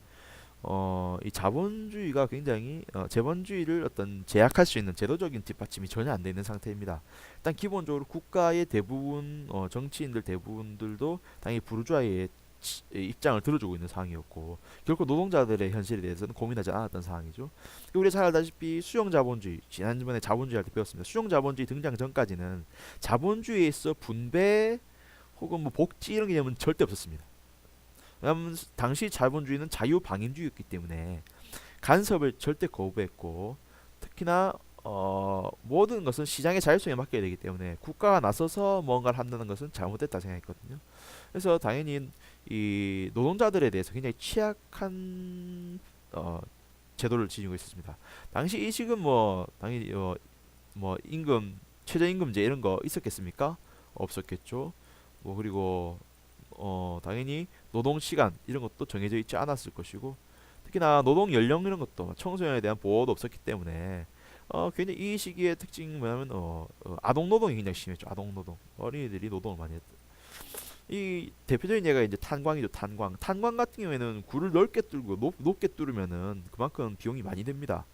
이 자본주의가 굉장히 재본주의를 어떤 제약할 수 있는 제도적인 뒷받침이 전혀 안 돼 있는 상태입니다. 일단 기본적으로 국가의 대부분 정치인들 대부분들도 당연히 부르주아의 입장을 들어주고 있는 상황이었고 결코 노동자들의 현실에 대해서는 고민하지 않았던 상황이죠. 그리고 우리가 잘 알다시피 수용자본주의 지난번에 자본주의 할 때 배웠습니다. 수용자본주의 등장 전까지는 자본주의에서 분배 혹은 뭐 복지 이런 개념은 절대 없었습니다. 왜냐하면 당시 자본주의는 자유방임주의였기 때문에 간섭을 절대 거부했고 특히나 모든 것은 시장의 자율성에 맡겨야 되기 때문에 국가가 나서서 뭔가를 한다는 것은 잘못됐다 생각했거든요. 그래서 당연히 이 노동자들에 대해서 굉장히 취약한 제도를 지니고 있었습니다. 당시 이 지금 뭐 당연히 뭐 임금 최저임금제 이런 거 있었겠습니까? 없었겠죠. 뭐 그리고 당연히 노동 시간 이런 것도 정해져 있지 않았을 것이고 특히나 노동 연령 이런 것도 청소년에 대한 보호도 없었기 때문에 굉장히 이 시기의 특징이 뭐냐면 아동 노동이 굉장히 심했죠. 아동 노동 어린이들이 노동을 많이 했죠. 이 대표적인 예가 이제 탄광이죠. 탄광 같은 경우에는 굴을 넓게 뚫고 높게 뚫으면은 그만큼 비용이 많이 듭니다.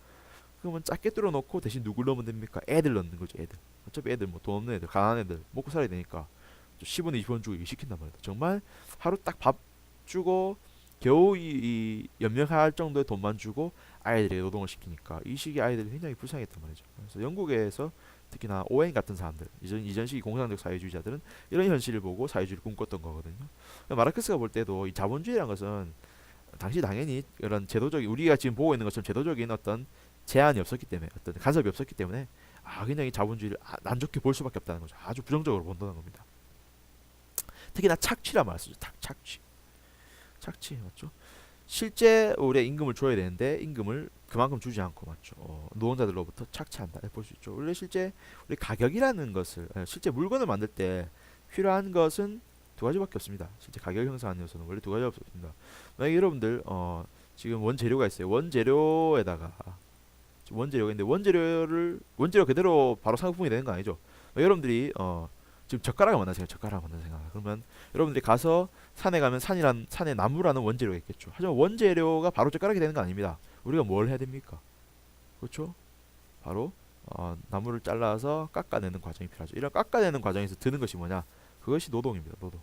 그러면 작게 뚫어 놓고 대신 누굴 넣으면 됩니까? 애들 넣는 거죠. 애들 어차피 애들 뭐 돈 없는 애들 가난한 애들 먹고 살아야 되니까 10원 20원 주고 시킨단 말이야. 정말 하루 딱 밥 주고 겨우 이 연명할 정도의 돈만 주고 아이들에게 노동을 시키니까 이 시기 아이들이 굉장히 불쌍했단 말이죠. 그래서 영국에서 특히나 오웬 같은 사람들 이전 시기 공산적 사회주의자들은 이런 현실을 보고 사회주의를 꿈꿨던 거거든요. 마르크스가 볼 때도 이 자본주의라는 것은 당시 당연히 이런 제도적인 우리가 지금 보고 있는 것처럼 제도적인 어떤 제한이 없었기 때문에 어떤 간섭이 없었기 때문에 굉장히 자본주의를 안 좋게 볼 수밖에 없다는 거죠. 아주 부정적으로 본다는 겁니다. 특히나 착취란 말을 쓰죠. 착취 맞죠? 실제 우리가 임금을 줘야 되는데 임금을 그만큼 주지 않고 맞죠? 노동자들로부터 착취한다 볼 수 있죠. 원래 실제 우리 가격이라는 것을 실제 물건을 만들 때 필요한 것은 두 가지밖에 없습니다. 실제 가격 형성하는 요소는 원래 두 가지밖에 없습니다. 만약 여러분들 지금 원재료가 있어요. 원재료에다가 원재료가 있는데 원재료 그대로 바로 상품이 되는 거 아니죠? 여러분들이 지금 젓가락을 만나 생각. 그러면 여러분들이 가서 산에 가면 산에 나무라는 원재료가 있겠죠. 하지만 원재료가 바로 젓가락이 되는 거 아닙니다. 우리가 뭘 해야 됩니까? 그렇죠? 바로 나무를 잘라서 깎아내는 과정이 필요하죠. 이런 깎아내는 과정에서 드는 것이 뭐냐? 그것이 노동입니다. 노동.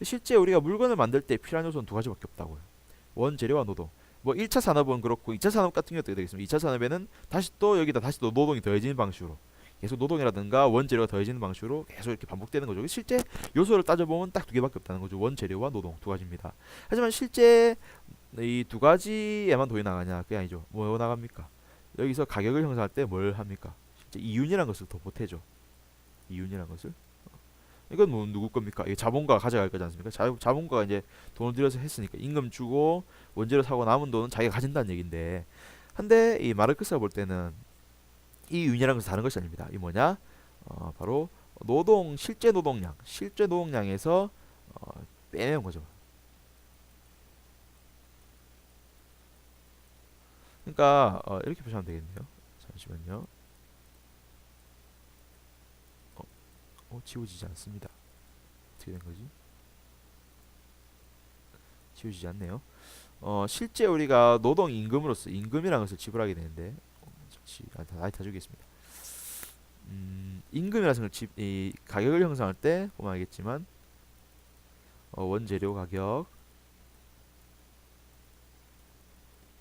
실제 우리가 물건을 만들 때 필요한 요소는 두 가지밖에 없다고요. 원재료와 노동. 뭐 1차 산업은 그렇고 2차 산업 같은 경우도 되겠습니다. 2차 산업에는 다시 또 여기다 다시 또 노동이 더해지는 방식으로 계속 노동이라든가 원재료가 더해지는 방식으로 계속 이렇게 반복되는 거죠. 실제 요소를 따져보면 딱 두 개밖에 없다는 거죠. 원재료와 노동 두 가지입니다. 하지만 실제 이 두 가지에만 돈이 나가냐? 그게 아니죠. 뭐 나갑니까? 여기서 가격을 형성할 때 뭘 합니까? 실제 이윤이라는 것을 더 보태죠. 이윤이라는 것을. 이건 뭐 누구 겁니까? 이게 자본가가 가져갈 거지 않습니까? 자본가가 이제 돈을 들여서 했으니까 임금 주고 원재료 사고 남은 돈은 자기가 가진다는 얘긴데, 근데 이 마르크스가 볼 때는 이 윤이라는 것은 다른 것이 아닙니다. 이 뭐냐? 바로 실제 노동량에서 빼내는 거죠. 그러니까 이렇게 보시면 되겠네요. 잠시만요. 지워지지 않습니다. 어떻게 된 거지? 지워지지 않네요. 실제 우리가 노동 임금으로서 임금이라는 것을 지불하게 되는데, 다 주겠습니다. 임금이라는 것을 이 가격을 형성할 때 보면 알겠지만 원재료 가격,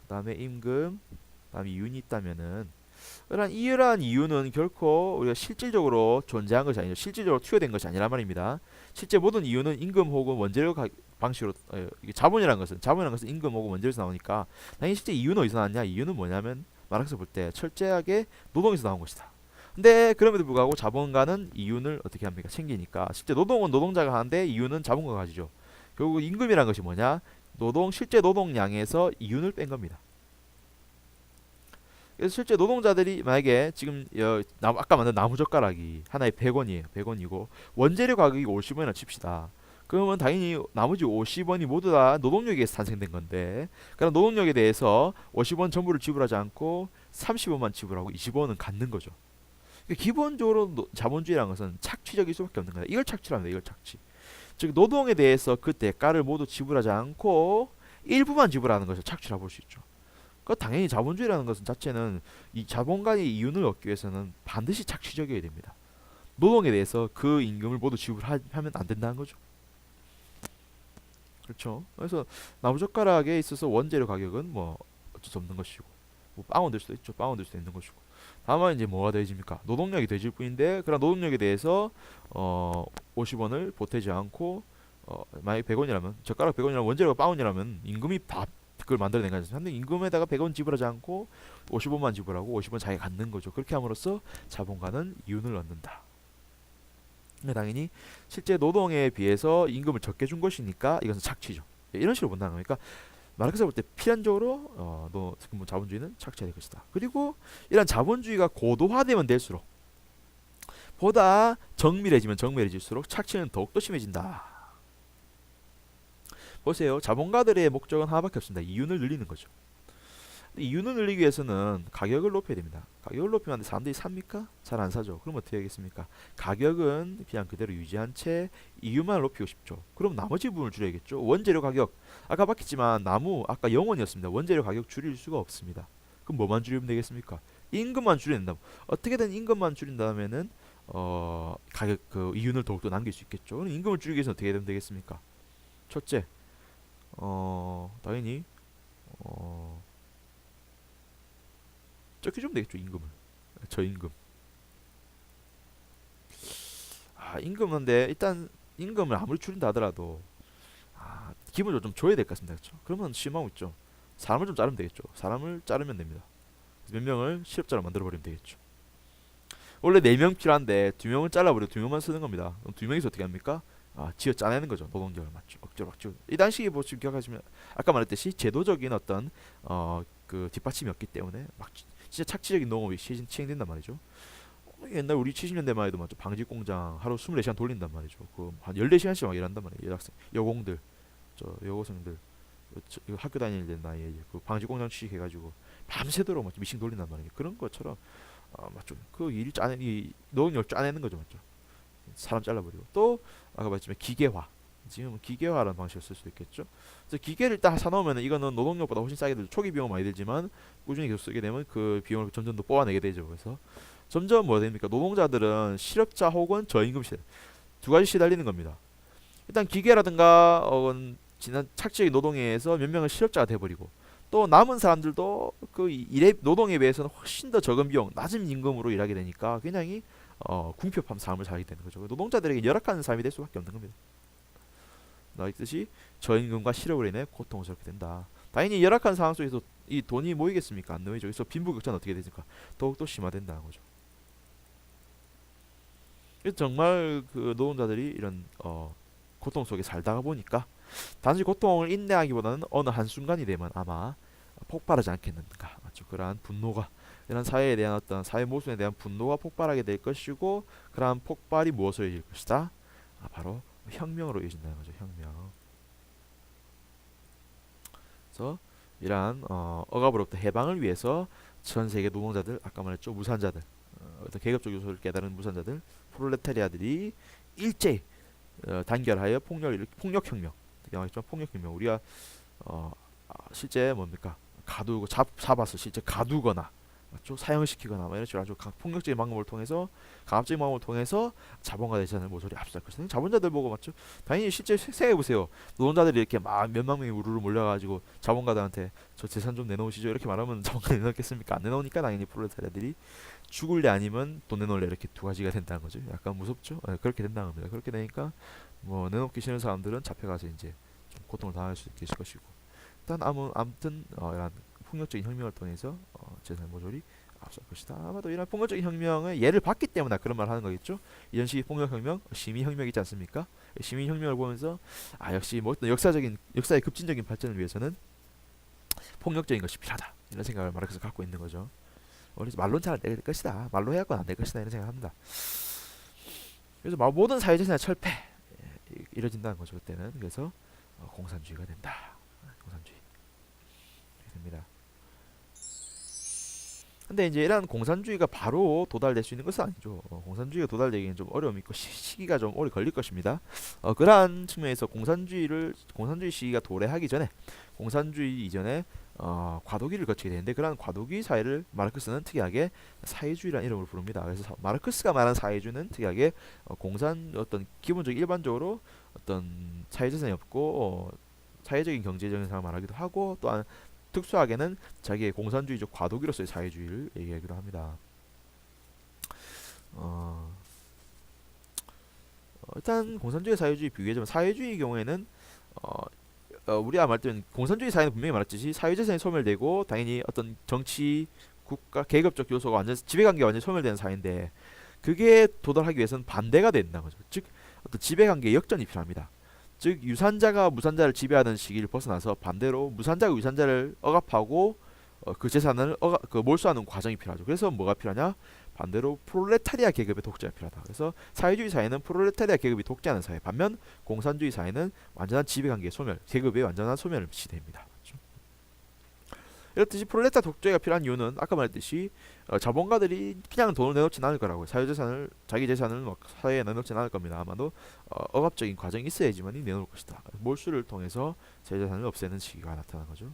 그 다음에 임금, 그 다음에 이윤이 있다면은 이러한 이유는 결코 우리가 실질적으로 존재한 것이 아니죠. 실질적으로 투여된 것이 아니란 말입니다. 실제 모든 이유는 임금 혹은 원재료 방식으로 이게 자본이라는 것은 임금 혹은 원재료에서 나오니까 당연히 실제 이유는 어디서 나왔냐? 이유는 뭐냐면 마르크스 볼 때 철저하게 노동에서 나온 것이다. 근데 그럼에도 불구하고 자본가는 이윤을 어떻게 합니까? 챙기니까 실제 노동은 노동자가 하는데 이윤은 자본가가 가지죠. 결국 임금이란 것이 뭐냐? 실제 노동량에서 이윤을 뺀 겁니다. 그래서 실제 노동자들이 만약에 지금 아까 만든 나무젓가락이 하나에 100원이에요. 100원이고 원재료 가격이 50원이나 칩시다. 그러면 당연히 나머지 50원이 모두 다 노동력에서 탄생된 건데, 그럼 노동력에 대해서 50원 전부를 지불하지 않고 30원만 지불하고 20원은 갖는 거죠. 그러니까 기본적으로 자본주의라는 것은 착취적일 수밖에 없는 거야. 이걸 착취랍니다. 이걸 착취. 즉 노동에 대해서 그 대가를 모두 지불하지 않고 일부만 지불하는 것을 착취라 볼 수 있죠. 그 당연히 자본주의라는 것은 자체는 이 자본 간의 이윤을 얻기 위해서는 반드시 착취적이어야 됩니다. 노동에 대해서 그 임금을 모두 지불하면 안 된다는 거죠. 그렇죠. 그래서 나무젓가락에 있어서 원재료 가격은 뭐 어쩔 수 없는 것이고, 뭐 빵원 될 수도 있죠. 빵원 될 수도 있는 것이고. 다만 이제 뭐가 더해집니까? 노동력이 더해질 뿐인데, 그런 노동력에 대해서 50원을 보태지 않고, 만약 100원이라면 젓가락 100원이라면 원재료가 빵원이라면 임금이 다 그걸 만들어낸 거죠. 근데 임금에다가 100원 지불하지 않고 50원만 지불하고 50원 자기가 갖는 거죠. 그렇게 함으로써 자본가는 이윤을 얻는다. 당연히 실제 노동에 비해서 임금을 적게 준 것이니까 이것은 착취죠. 이런 식으로 본다는 거니까 마르크스가 볼 때 필연적으로 자본주의는 착취될 것이다. 그리고 이런 자본주의가 고도화되면 될수록, 보다 정밀해질수록 착취는 더욱더 심해진다. 보세요. 자본가들의 목적은 하나밖에 없습니다. 이윤을 늘리는 거죠. 이윤을 늘리기 위해서는 가격을 높여야 됩니다. 가격을 높이면 사람들이 삽니까? 잘 안 사죠. 그럼 어떻게 하겠습니까? 가격은 그냥 그대로 유지한 채 이윤만 높이고 싶죠. 그럼 나머지 부분을 줄여야겠죠. 원재료 가격, 아까 봤겠지만 나무 아까 0원이었습니다. 원재료 가격 줄일 수가 없습니다. 그럼 뭐만 줄이면 되겠습니까? 임금만 줄여야 된다. 어떻게든 임금만 줄인다면은 가격 그 이윤을 더욱더 남길 수 있겠죠. 그럼 임금을 줄이기 위해서 어떻게 되면 되겠습니까? 첫째, 당연히 적게 주면 되겠죠. 임금을, 저임금. 임금인데 일단 임금을 아무리 줄인다 하더라도 기본적으로 좀 줘야 될 것 같습니다. 그렇죠? 그러면 실망하고 있죠. 사람을 좀 자르면 되겠죠. 사람을 자르면 됩니다. 몇 명을 실업자로 만들어 버리면 되겠죠. 원래 4명 필요한데 2명을 잘라버려 2명만 쓰는 겁니다. 그럼 2명이서 어떻게 합니까? 지어 짜내는 거죠. 노동력을 맞죠. 억지로 막 지워. 이 당시에 뭐 지금 기억하시면 아까 말했듯이 제도적인 어떤 그 뒷받침이 없기 때문에 막 진짜 착취적인 농업이 시행된단 말이죠. 옛날 우리 70년대만 해도 맞죠. 방직 공장 하루 24시간 돌린단 말이죠. 그 한 14시간씩 막 일한단 말이에요. 여학생, 여공들, 여고생들, 이거 학교 다닐 때 나이에 그 방직 공장 취직해가지고 밤새도록 막 미싱 돌린단 말이에요. 그런 것처럼 맞죠. 그 일 짜내, 이 노동력 짜내는 거죠, 맞죠. 사람 잘라버리고 또 아까 말했지만 기계화. 지금 기계화라는 방식을 쓸 수도 있겠죠. 그래서 기계를 딱 사놓으면 이거는 노동력보다 훨씬 싸게 들죠. 초기 비용 많이 들지만 꾸준히 계속 쓰게 되면 그 비용을 점점 더 뽑아내게 되죠. 그래서 점점 뭐가 됩니까? 노동자들은 실업자 혹은 저임금 시대 두 가지 시달리는 겁니다. 일단 기계라든가 지난 착취적인 노동에 의해서 몇 명은 실업자가 돼버리고 또 남은 사람들도 그 일의 노동에 비해서는 훨씬 더 적은 비용, 낮은 임금으로 일하게 되니까 굉장히 궁핍한 삶을 살게 되는 거죠. 노동자들에게 열악한 삶이 될 수밖에 없는 겁니다. 나있듯이 저임금과 실업으로 인해 고통스럽게 된다. 당연히 열악한 상황 속에서 이 돈이 모이겠습니까? 안 모이죠. 그래서 빈부격차는 어떻게 되니까 더욱더 심화된다는 거죠. 정말 그 노동자들이 이런 고통 속에 살다가 보니까 단지 고통을 인내하기보다는 어느 한순간이 되면 아마 폭발하지 않겠는가. 맞죠? 그러한 분노가 이런 사회에 대한 어떤 사회 모순에 대한 분노가 폭발하게 될 것이고 그러한 폭발이 무엇으로 이어질 것이다? 바로 혁명으로 이어진다는 거죠. 혁명. 그래서 이러한 억압으로부터 해방을 위해서 전 세계 노동자들, 아까 말했죠. 무산자들, 어떤 계급적 요소를 깨달은 무산자들, 프롤레타리아들이 일제히 단결하여 폭력혁명, 말했죠. 폭력혁명. 우리가 실제 뭡니까? 잡아서 실제 가두거나 맞죠? 사형을 시키거나 이런 식으로 아주 폭력적인 방법을 통해서 강압적인 방법을 통해서 자본가 대전을 모조리 압수할 것이다. 자본자들 보고 맞죠? 당연히 실제 생각해 보세요. 노동자들이 이렇게 막 몇만 명이 우르르 몰려가지고 자본가들한테 저 재산 좀 내놓으시죠 이렇게 말하면 자본가 내놓겠습니까? 안 내놓으니까 당연히 프롤레타리아들이 죽을래 아니면 돈 내놓을래 이렇게 두 가지가 된다는 거죠. 약간 무섭죠? 그렇게 된다는 겁니다. 그렇게 되니까 뭐 내놓기 싫은 사람들은 잡혀가서 이제 좀 고통을 당할 수 있을 것이고 일단 아무튼 이런 폭력적인 혁명을 통해서 재산을 모조리 압수할 것이다. 아마도 이런 폭력적인 혁명의 예를 봤기 때문에 그런 말을 하는 거겠죠. 이런 식의 폭력혁명, 시민혁명 있지 않습니까? 시민혁명을 보면서 역시 뭐 어떤 역사의 급진적인 발전을 위해서는 폭력적인 것이 필요하다. 이런 생각을 마르크스가 갖고 있는 거죠. 그래서 말로는 잘 안 될 것이다. 말로 해야건 안 될 것이다. 이런 생각을 합니다. 그래서 모든 사회적 생활 철폐 이뤄진다는 거죠. 그때는. 그래서 공산주의가 된다. 공산주의 됩니다. 근데 이제 이런 공산주의가 바로 도달될 수 있는 것은 아니죠. 공산주의가 도달되기는 좀 어려움이 있고 시기가 좀 오래 걸릴 것입니다. 그러한 측면에서 공산주의 시기가 도래하기 전에, 공산주의 이전에 과도기를 거치게 되는데, 그러한 과도기 사회를 마르크스는 특이하게 사회주의라는 이름으로 부릅니다. 그래서 마르크스가 말한 사회주의는 특이하게 어떤 기본적인 일반적으로 어떤 사회재산이 없고 사회적인 경제적인 상황을 말하기도 하고, 또한 특수하게는 자기의 공산주의적 과도기로서의 사회주의를 얘기하기도 합니다. 일단 공산주의 사회주의 비교해보면, 사회주의 경우에는 우리가 말했던 공산주의 사회는 분명히 말했듯이 사회재산이 소멸되고 당연히 어떤 정치, 국가, 계급적 요소가 완전 지배관계가 완전 소멸되는 사회인데, 그게 도달하기 위해서는 반대가 된다는 거죠. 즉 어떤 지배관계의 역전이 필요합니다. 즉 유산자가 무산자를 지배하는 시기를 벗어나서 반대로 무산자가 유산자를 억압하고 그 재산을 몰수하는 과정이 필요하죠. 그래서 뭐가 필요하냐? 반대로 프롤레타리아 계급의 독재가 필요하다. 그래서 사회주의 사회는 프롤레타리아 계급이 독재하는 사회, 반면 공산주의 사회는 완전한 지배관계 소멸, 계급의 완전한 소멸을 시대입니다. 이렇듯이 프롤레타 독재가 필요한 이유는 아까 말했듯이 자본가들이 그냥 돈을 내놓지 않을 거라고요. 사회재산을, 자기 재산을 막 사회에 내놓지 않을 겁니다. 아마도 억압적인 과정이 있어야지만이 내놓을 것이다. 몰수를 통해서 재산을 없애는 시기가 나타난 거죠.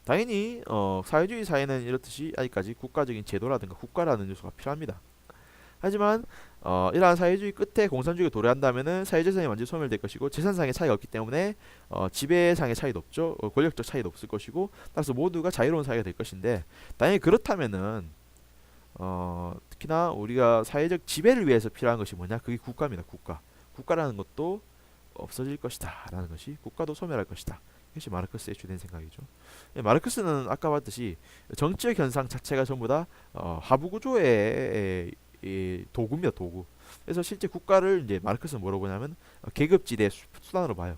당연히 사회주의 사회는 이렇듯이 아직까지 국가적인 제도라든가 국가라는 요소가 필요합니다. 하지만 이러한 사회주의 끝에 공산주의가 도래한다면은 사회재산이 완전히 소멸될 것이고, 재산상의 차이가 없기 때문에 지배상의 차이도 없죠. 권력적 차이도 없을 것이고, 따라서 모두가 자유로운 사회가 될 것인데, 당연히 그렇다면은 특히나 우리가 사회적 지배를 위해서 필요한 것이 뭐냐? 그게 국가입니다. 국가라는 것도 없어질 것이다 라는 것이, 국가도 소멸할 것이다. 이것이 마르크스의 주된 생각이죠. 마르크스는 아까 봤듯이 정치적 현상 자체가 전부 다 하부 구조의 도구입니다. 도구. 그래서 실제 국가를 이제 마르크스는 뭐라고 보냐면 계급지대 수단으로 봐요.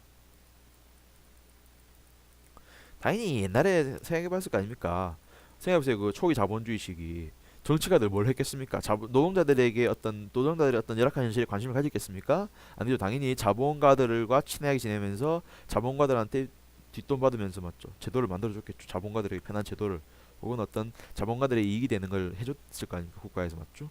당연히 옛날에 생각해봤을 거 아닙니까? 생각해보세요. 그 초기 자본주의 시기 정치가들 뭘 했겠습니까? 노동자들이 어떤 열악한 현실에 관심을 가졌겠습니까? 아니죠. 당연히 자본가들과 친하게 지내면서 자본가들한테 뒷돈 받으면서 맞죠. 제도를 만들어줬겠죠. 자본가들에게 편한 제도를, 혹은 어떤 자본가들의 이익이 되는 걸 해줬을 거 아닙니까? 국가에서 맞죠.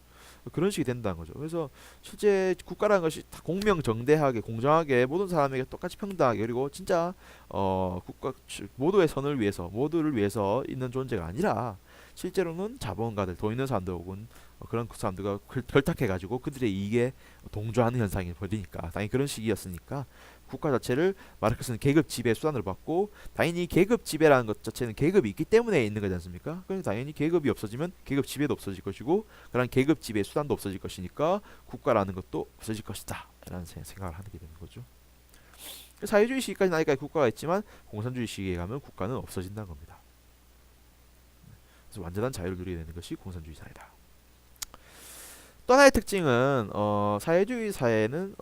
그런 식이 된다는 거죠. 그래서 실제 국가라는 것이 다 공명정대하게 공정하게 모든 사람에게 똑같이 평등하게, 그리고 진짜 국가 모두의 선을 위해서, 모두를 위해서 있는 존재가 아니라 실제로는 자본가들, 돈 있는 사람들 혹은 그런 사람들과 결탁해가지고 그들의 이익에 동조하는 현상이 벌리니까, 당연히 그런 식이었으니까 국가 자체를 마르크스는 계급 지배의 수단으로 봤고, 당연히 계급 지배라는 것 자체는 계급이 있기 때문에 있는 거지 않습니까? 그래서 당연히 계급이 없어지면 계급 지배도 없어질 것이고, 그런 계급 지배의 수단도 없어질 것이니까 국가라는 것도 없어질 것이다 라는 생각을 하게 되는 거죠. 사회주의 시기까지 나니까 국가가 있지만 공산주의 시기에 가면 국가는 없어진다는 겁니다. 그래서 완전한 자유를 누리게 되는 것이 공산주의 사회다. 또 하나의 특징은 사회주의 사회는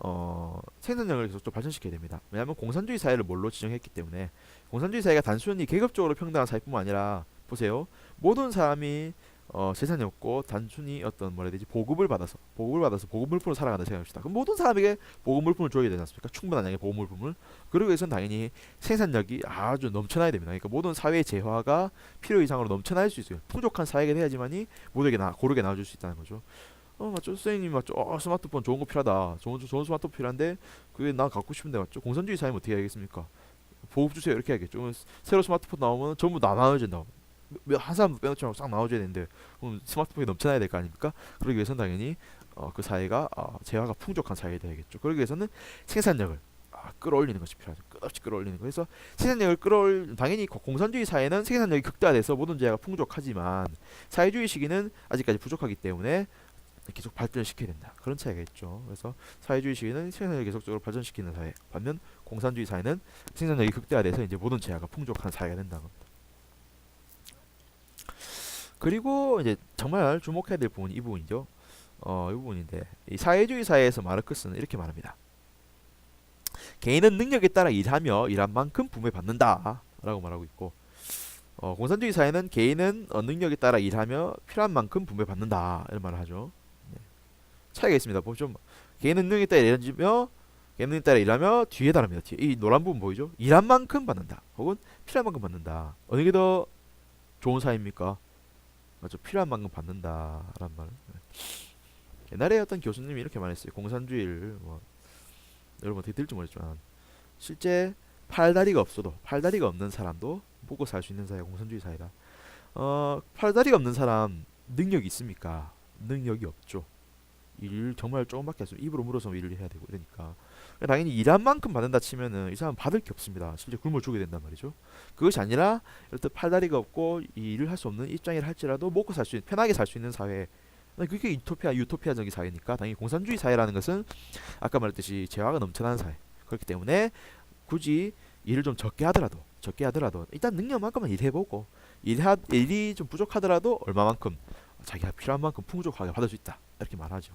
생산력을 계속 좀 발전시켜야 됩니다. 왜냐하면 공산주의 사회를 뭘로 지정했기 때문에, 공산주의 사회가 단순히 계급적으로 평등한 사회뿐만 아니라, 보세요, 모든 사람이 재산이 없고 단순히 어떤 뭐라 해야 되지, 보급을 받아서 보급 물품을 살아간다 생각합시다. 그럼 모든 사람에게 보급 물품을 줘야 되지 않습니까? 충분한 양의 보급 물품을. 그러기 위해서는 당연히 생산력이 아주 넘쳐나야 됩니다. 그러니까 모든 사회의 재화가 필요 이상으로 넘쳐날 수 있어요. 풍족한 사회가 돼야지만이 모두에게 고르게 나눠줄 수 있다는 거죠. 맞죠. 선생님 맞죠. 스마트폰 좋은 거 필요하다. 좋은 스마트폰 필요한데 그게 나 갖고 싶은데 맞죠. 공산주의 사회면 어떻게 하겠습니까? 보급 주세요 이렇게 하겠죠. 새로 스마트폰 나오면 전부 다 나눠진다. 한 사람도 빼놓지 말고 싹 나눠줘야 되는데, 그럼 스마트폰이 넘쳐나야 될 거 아닙니까? 그러기 위해서는 당연히 그 사회가 재화가 풍족한 사회가 되야겠죠. 그러기 위해서는 생산력을 끌어올리는 것이 필요하죠. 끝없이 끌어올리는 거. 그래서 생산력을 당연히 공산주의 사회는 생산력이 극대화돼서 모든 재화가 풍족하지만, 사회주의 시기는 아직까지 부족하기 때문에 계속 발전시켜야 된다. 그런 차이가 있죠. 그래서 사회주의 시기는 생산력을 계속적으로 발전시키는 사회, 반면 공산주의 사회는 생산력이 극대화돼서 이제 모든 재화가 풍족한 사회가 된다는 겁니다. 그리고 이제 정말 주목해야 될 부분이 이 부분이죠. 이 부분인데, 이 사회주의 사회에서 마르크스는 이렇게 말합니다. 개인은 능력에 따라 일하며 일한 만큼 부매받는다 라고 말하고 있고, 공산주의 사회는 개인은 능력에 따라 일하며 필요한 만큼 부매받는다 이런 말을 하죠. 네. 차이가 있습니다. 보면 개인 능력에 따라 일하며 뒤에 다릅니다. 뒤에 이 노란 부분 보이죠? 일한 만큼 받는다. 혹은 필요한 만큼 받는다. 어느 게 더 좋은 사이입니까? 맞죠? 필요한 만큼 받는다라는 말. 옛날에 어떤 교수님이 이렇게 말했어요. 공산주의를 뭐 여러분 어떻게 들을지 모르겠지만 실제 팔다리가 없는 사람도 먹고 살 수 있는 사회가 공산주의 사회다. 팔다리가 없는 사람 능력이 있습니까? 능력이 없죠. 일 정말 조금밖에 안 써. 입으로 물어서 일을 해야 되고 이러니까. 당연히 일한 만큼 받는다 치면은 이 사람 받을 게 없습니다. 실제 굶어 죽게 된단 말이죠. 그것이 아니라 이렇듯 팔다리가 없고 이 일을 할 수 없는 입장이라 할지라도 먹고 살 수 있는 편하게 살 수 있는 사회. 그게 유토피아적인 사회니까 당연히 공산주의 사회라는 것은 아까 말했듯이 재화가 넘쳐나는 사회. 그렇기 때문에 굳이 일을 좀 적게 하더라도 일단 능력만큼만 일해보고 일이 좀 부족하더라도 얼마만큼 자기가 필요한 만큼 풍족하게 받을 수 있다 이렇게 말하죠.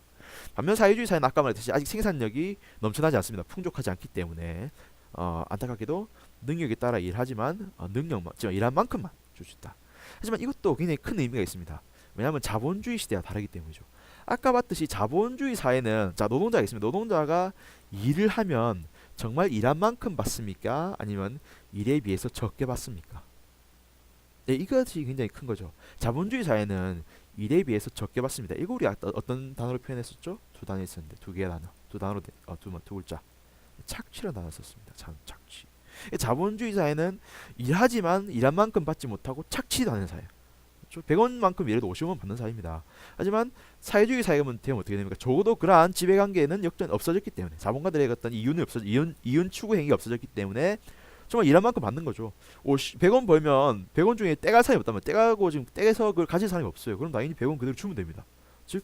반면 사회주의 사회는 아까 말했듯이 아직 생산력이 넘쳐나지 않습니다. 풍족하지 않기 때문에 안타깝게도 능력에 따라 일하지만 능력만 일한 만큼만 줄 수 있다. 하지만 이것도 굉장히 큰 의미가 있습니다. 왜냐하면 자본주의 시대와 다르기 때문이죠. 아까 봤듯이 자본주의 사회는 자 노동자가 있습니다. 노동자가 일을 하면 정말 일한 만큼 받습니까? 아니면 일에 비해서 적게 받습니까? 네, 이것이 굉장히 큰 거죠. 자본주의 사회는 일에 비해서 적게 받습니다. 이거 우리 어떤 단어로 표현했었죠? 두 단어 있었는데 두 개의 단어, 두 단어로 두 글자. 착취라는 단어 썼습니다. 착취. 자본주의 사회는 일하지만 일한 만큼 받지 못하고 착취하는 사회. 100원만큼 일해도 50원 받는 사회입니다. 하지만 사회주의 사회가 되면 어떻게 됩니까? 적어도 그러한 지배관계는 역전 없어졌기 때문에 자본가들의 어떤 이윤 추구 행위가 없어졌기 때문에 정말 일한 만큼 받는 거죠. 100원 벌면 100원 중에 떼갈 사람이 없다면 떼가고 지금 떼서 그걸 가진 사람이 없어요. 그럼 당연히 100원 그대로 주면 됩니다. 즉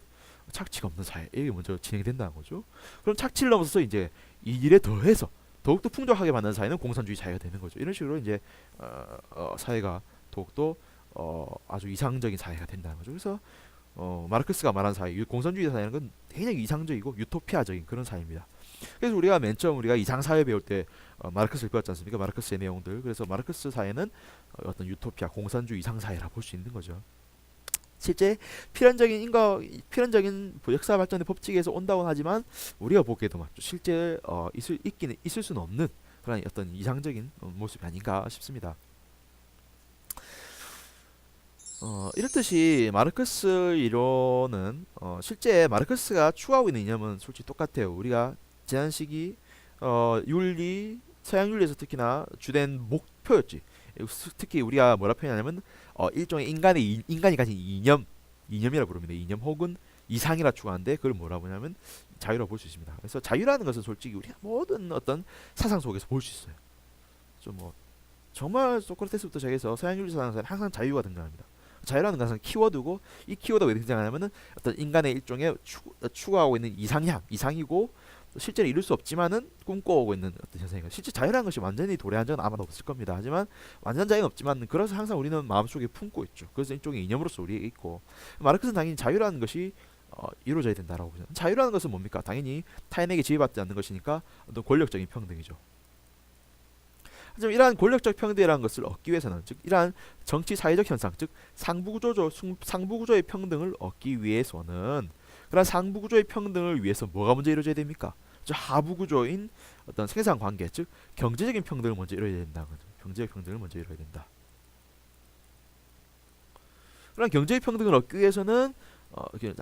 착취가 없는 사회 이게 먼저 진행된다는 거죠. 그럼 착취를 넘어서서 이제 이 일에 더해서 더욱더 풍족하게 만드는 사회는 공산주의 사회가 되는 거죠. 이런 식으로 이제 사회가 더욱더 아주 이상적인 사회가 된다는 거죠. 그래서 마르크스가 말한 사회, 공산주의 사회는 건 굉장히 이상적이고 유토피아적인 그런 사회입니다. 그래서 우리가 맨 처음 우리가 이상사회 배울 때 마르크스를 배웠지 않습니까? 마르크스의 내용들. 그래서 마르크스 사회는 어떤 유토피아, 공산주의 이상사회라 볼 수 있는 거죠. 실제 필연적인 역사 발전의 법칙에서 온다고는 하지만 우리가 보기에도 맞죠. 실제 있을 수는 없는 그런 어떤 이상적인 모습이 아닌가 싶습니다. 이렇듯이 마르크스 이론은 실제 마르크스가 추구하고 있는 이념은 솔직히 똑같아요. 우리가 지난 시기 윤리, 서양 윤리에서 특히나 주된 목표였지. 특히 우리가 뭐라 표현하냐면 일종의 인간이 가진 이념이라 부릅니다. 이념 혹은 이상이라 추구하는데 그걸 뭐라 보냐면 자유라고 볼 수 있습니다. 그래서 자유라는 것은 솔직히 우리가 모든 어떤 사상 속에서 볼 수 있어요. 좀 뭐 정말 소크라테스부터 시작해서 서양 윤리 사상에서는 항상 자유가 등장합니다. 자유라는 것은 키워드고 이 키워드가 왜 등장하냐면은 어떤 인간의 일종의 추구하고 있는 이상이고 실제로 이룰 수 없지만은 꿈꿔오고 있는 어떤 현상이고 실제 자유라는 것이 완전히 도래한 적은 아마도 없을 겁니다. 하지만 완전 자유는 없지만 그래서 항상 우리는 마음속에 품고 있죠. 그래서 일종의 이념으로서 우리에게 있고 마르크스는 당연히 자유라는 것이 이루어져야 된다라고 보죠. 자유라는 것은 뭡니까? 당연히 타인에게 지배받지 않는 것이니까 어떤 권력적인 평등이죠. 하지만 이러한 권력적 평등이라는 것을 얻기 위해서는 즉 이러한 정치 사회적 현상 즉 상부구조의 평등을 얻기 위해서는 그러한 상부구조의 평등을 위해서 뭐가 먼저 이루어져야 됩니까? 즉 하부구조인 어떤 생산 관계 즉 경제적인 평등을 먼저 이루어야 된다는 거죠. 경제적 평등을 먼저 이루어야 된다. 그런 경제적 평등을 얻기 위해서는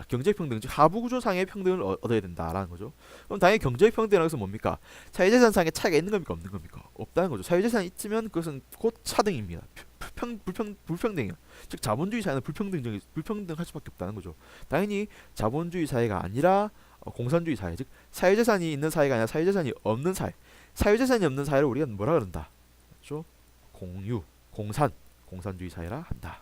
경제적 평등 즉 하부구조상의 평등을 얻어야 된다라는 거죠. 그럼 당연히 경제적 평등이라는 것은 뭡니까? 사회재산상의 차이가 있는 겁니까 없는 겁니까? 없다는 거죠. 사회재산이 있으면 그것은 곧 차등입니다. 불평등이요. 즉 자본주의 사회는 불평등할 수밖에 없다는 거죠. 당연히 자본주의 사회가 아니라 공산주의 사회 즉 사회재산이 있는 사회가 아니라 사회재산이 없는 사회 사회재산이 없는 사회를 우리가 뭐라 그런다? 그렇죠? 공산주의 사회라 한다.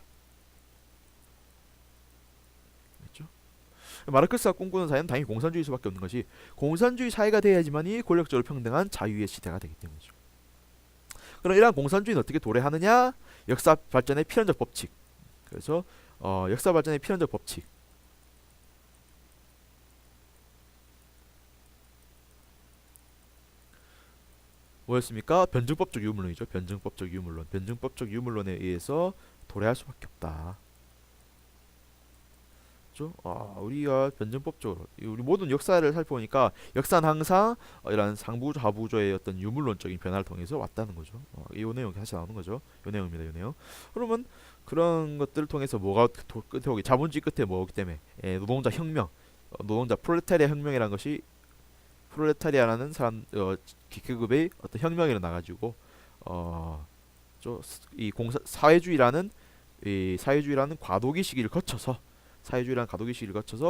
마르크스가 꿈꾸는 사회는 당연히 공산주의 수밖에 없는 것이 공산주의 사회가 돼야지만이 권력적으로 평등한 자유의 시대가 되기 때문이죠. 그럼 이러한 공산주의는 어떻게 도래하느냐? 역사 발전의 필연적 법칙. 그래서 역사 발전의 필연적 법칙. 뭐였습니까? 변증법적 유물론이죠. 변증법적 유물론에 의해서 도래할 수밖에 없다. 맞죠? 우리가 변증법적으로 우리 모든 역사를 살펴보니까 역사는 항상 이런 상부조 하부조의 어떤 유물론적인 변화를 통해서 왔다는 거죠. 이 내용이 다시 나오는 거죠. 요 내용입니다. 요 내용. 그러면 그런 것들을 통해서 뭐가 끝에 오기 자본주의 끝에 뭐오기 때문에 노동자 혁명, 노동자 프롤레타리아 혁명이라는 것이 프롤레타리아라는 사람 계급의 어떤 혁명이 일어나가지고 이 공사 사회주의라는 과도기 시기를 거쳐서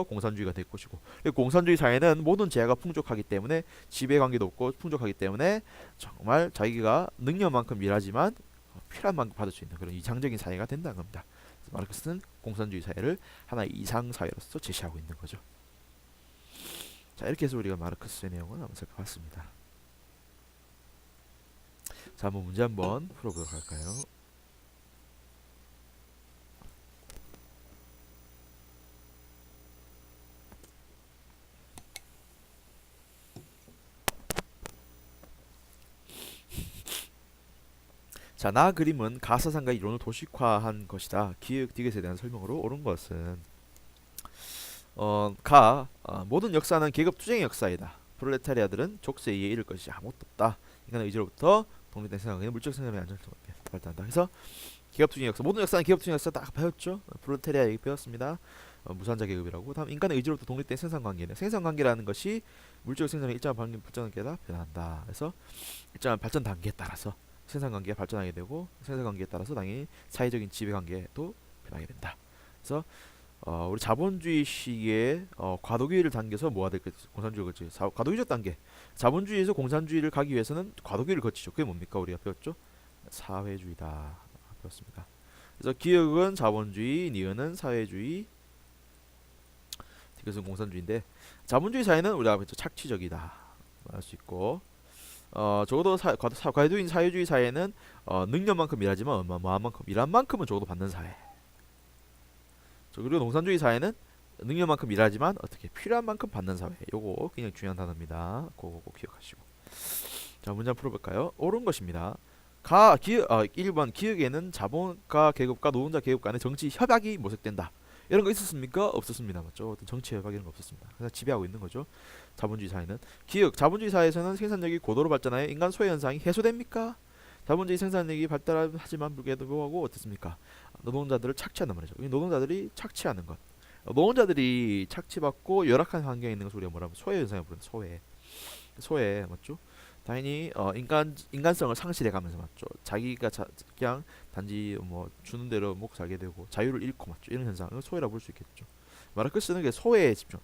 공산주의가 될 것이고 공산주의 사회는 모든 재화가 풍족하기 때문에 지배관계도 없고 풍족하기 때문에 정말 자기가 능력만큼 일하지만 필요한 만큼 받을 수 있는 그런 이상적인 사회가 된다는 겁니다. 그래서 마르크스는 공산주의 사회를 하나의 이상 사회로서 제시하고 있는 거죠. 자, 이렇게 해서 우리가 마르크스의 내용을 한번 살펴봤습니다. 자, 한번 문제 한번 풀어보도록 할까요? 자, 나 그림은 가사상과 이론을 도식화한 것이다. 기획 디귿에 대한 설명으로 옳은 것은 모든 역사는 계급 투쟁의 역사이다. 프롤레타리아들은 족쇄에 의해 이룰 것이 아무것도 없다. 인간의 의지로부터 독립된 세상에 물적 생명의 안정성을 발달한다. 그래서 계급 투쟁의 역사, 모든 역사는 계급 투쟁의 역사 딱 배웠죠. 프롤레타리아 얘기 배웠습니다. 무산자 계급이라고. 다음 인간의 의지로부터 독립된 생산관계는 생산관계라는 것이 물적 생산의 일정한 발전 단계다 변한다. 그래서 일정한 발전 단계에 따라서 생산관계가 발전하게 되고 생산관계에 따라서 당연히 사회적인 지배관계도 변하게 된다. 그래서 우리 자본주의 시기에 과도기를 당겨서 뭐가 될까? 공산주의를 거치 과도기적 단계. 자본주의에서 공산주의를 가기 위해서는 과도기를 거치죠. 그게 뭡니까? 우리가 배웠죠? 사회주의다. 배웠습니다. 그래서 기역은 자본주의, 니은은 사회주의, 이것은 공산주의인데 자본주의 사회는 우리가 배웠죠. 착취적이다. 말할 수 있고 적어도 과도인 사회주의 사회는 능력만큼 일하지만 얼마한 만큼 일한 만큼은 적어도 받는 사회. 그리고 농산주의 사회는 능력만큼 일하지만 어떻게 필요한 만큼 받는 사회. 요거 굉장히 중요한 단어입니다. 그거 꼭 기억하시고. 자, 문제 풀어볼까요? 옳은 것입니다. 1번 기역에는 자본가 계급과 노동자 계급 간의 정치 협약이 모색된다. 이런 거 있었습니까? 없었습니다. 맞죠? 어떤 정치 협약 이런 거 없었습니다. 그래서 지배하고 있는 거죠. 자본주의 사회는 자본주의 사회에서는 생산력이 고도로 발전하여 인간 소외 현상이 해소됩니까? 자본주의 생산력이 발달하지만 불구하고 어떻습니까? 노동자들을 착취한단 말이죠. 노동자들이 착취하는 것. 노동자들이 착취받고 열악한 환경에 있는 것을 우리가 뭐라면 소외 현상을 부르는 소외 맞죠? 당연히 인간성을 상실해 가면서 맞죠. 자기가 그냥 단지 뭐 주는 대로 먹고 살게 되고 자유를 잃고 맞죠. 이런 현상을 소외라고 볼 수 있겠죠. 마르크스는 게 소외에 집중.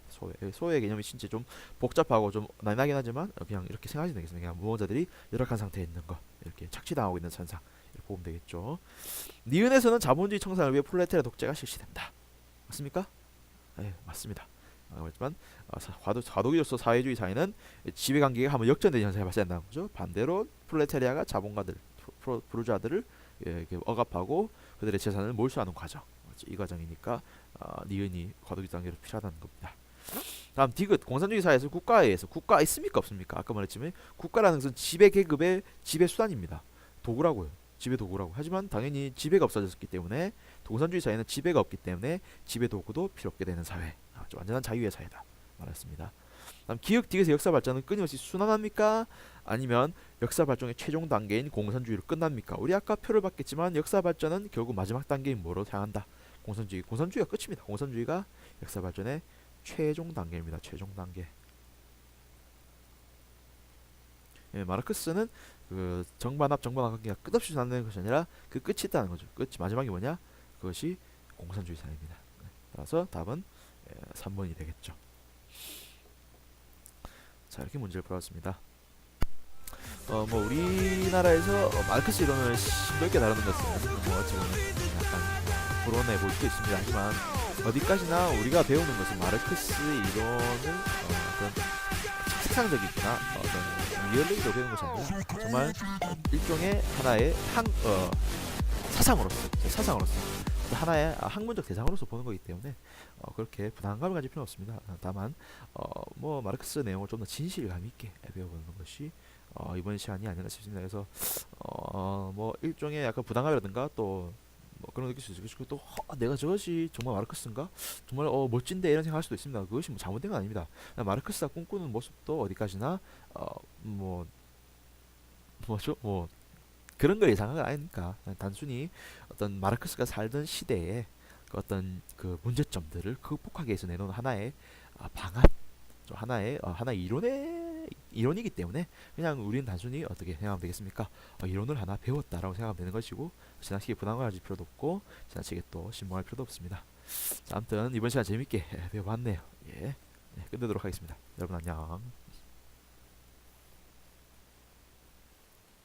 소외 개념이 진짜 좀 복잡하고 좀 난하긴 하지만 그냥 이렇게 생각하시면 되겠습니다. 그냥 노동자들이 열악한 상태에 있는 것, 이렇게 착취당하고 있는 현상 이렇게 보면 되겠죠. 니은에서는 자본주의 청산을 위해 프롤레타리아 독재가 실시된다. 맞습니까? 네, 맞습니다. 그렇지만 과도기로서 사회주의 사회는 지배관계가 한번 역전되는 현상이 발생한다는 거죠. 반대로 프롤레타리아가 자본가들, 부르주아들을 이렇게 억압하고 그들의 재산을 몰수하는 과정. 이 과정이니까 니은이 과도기 단계로 필요하다는 겁니다. 다음 디귿 공산주의 사회에서 국가에 의해서 국가 있습니까 없습니까? 아까 말했지만 국가라는 것은 지배 계급의 지배 수단입니다. 도구라고요. 지배 도구라고. 하지만 당연히 지배가 없어졌기 때문에 공산주의 사회는 지배가 없기 때문에 지배 도구도 필요 없게 되는 사회. 완전한 자유의 사회다 말했습니다. 다음 기역 디귿의 역사 발전은 끊임없이 순환합니까? 아니면 역사 발전의 최종 단계인 공산주의로 끝납니까? 우리 아까 표를 봤겠지만 역사 발전은 결국 마지막 단계인 뭐로 향한다? 공산주의가 끝입니다. 공산주의가 역사 발전의 최종 단계입니다. 최종 단계. 예, 마르크스는 그 정반합 관계가 끝없이 순환되는 것이 아니라 그 끝이 있다는 거죠. 마지막이 뭐냐? 그것이 공산주의 사회입니다. 따라서 답은 3번이 되겠죠. 자, 이렇게 문제를 풀었습니다. 뭐 우리나라에서 마르크스 이론을 심도있게 다루는 것은 뭐 지금 약간 불온해 보일 수도 있습니다. 하지만 어디까지나 우리가 배우는 것은 마르크스 이론을 어떤 책상적이거나 어떤 리얼리티로 배우는 것이 아니라 정말 일종의 하나의 사상으로서 하나의 학문적 대상으로서 보는 거기 때문에 그렇게 부담감을 가질 필요는 없습니다. 다만 뭐 마르크스 내용을 좀 더 진실감 있게 배워보는 것이 이번 시간이 아니라 싶습니다. 그래서 뭐 일종의 약간 부담감이라든가 또 뭐 그런 거 느낄 수 있어요. 그리고 또 내가 저것이 정말 마르크스인가? 정말 멋진데 이런 생각할 수도 있습니다. 그것이 뭐 잘못된 건 아닙니다. 마르크스가 꿈꾸는 모습도 어디까지나 뭐 뭐죠? 뭐 그런 걸 예상한 건 아니니까 그냥 단순히 어떤 마르크스가 살던 시대에 그 어떤 그 문제점들을 극복하기 위해서 내놓은 하나의 방안, 좀 하나의 이론이기 때문에 그냥 우리는 단순히 어떻게 생각하면 되겠습니까? 이론을 하나 배웠다라고 생각하면 되는 것이고 지나치게 부담을 가질 필요도 없고 지나치게 또 신봉할 필요도 없습니다. 자, 아무튼 이번 시간 재밌게 배워봤네요. 예, 네, 끝내도록 하겠습니다. 여러분 안녕.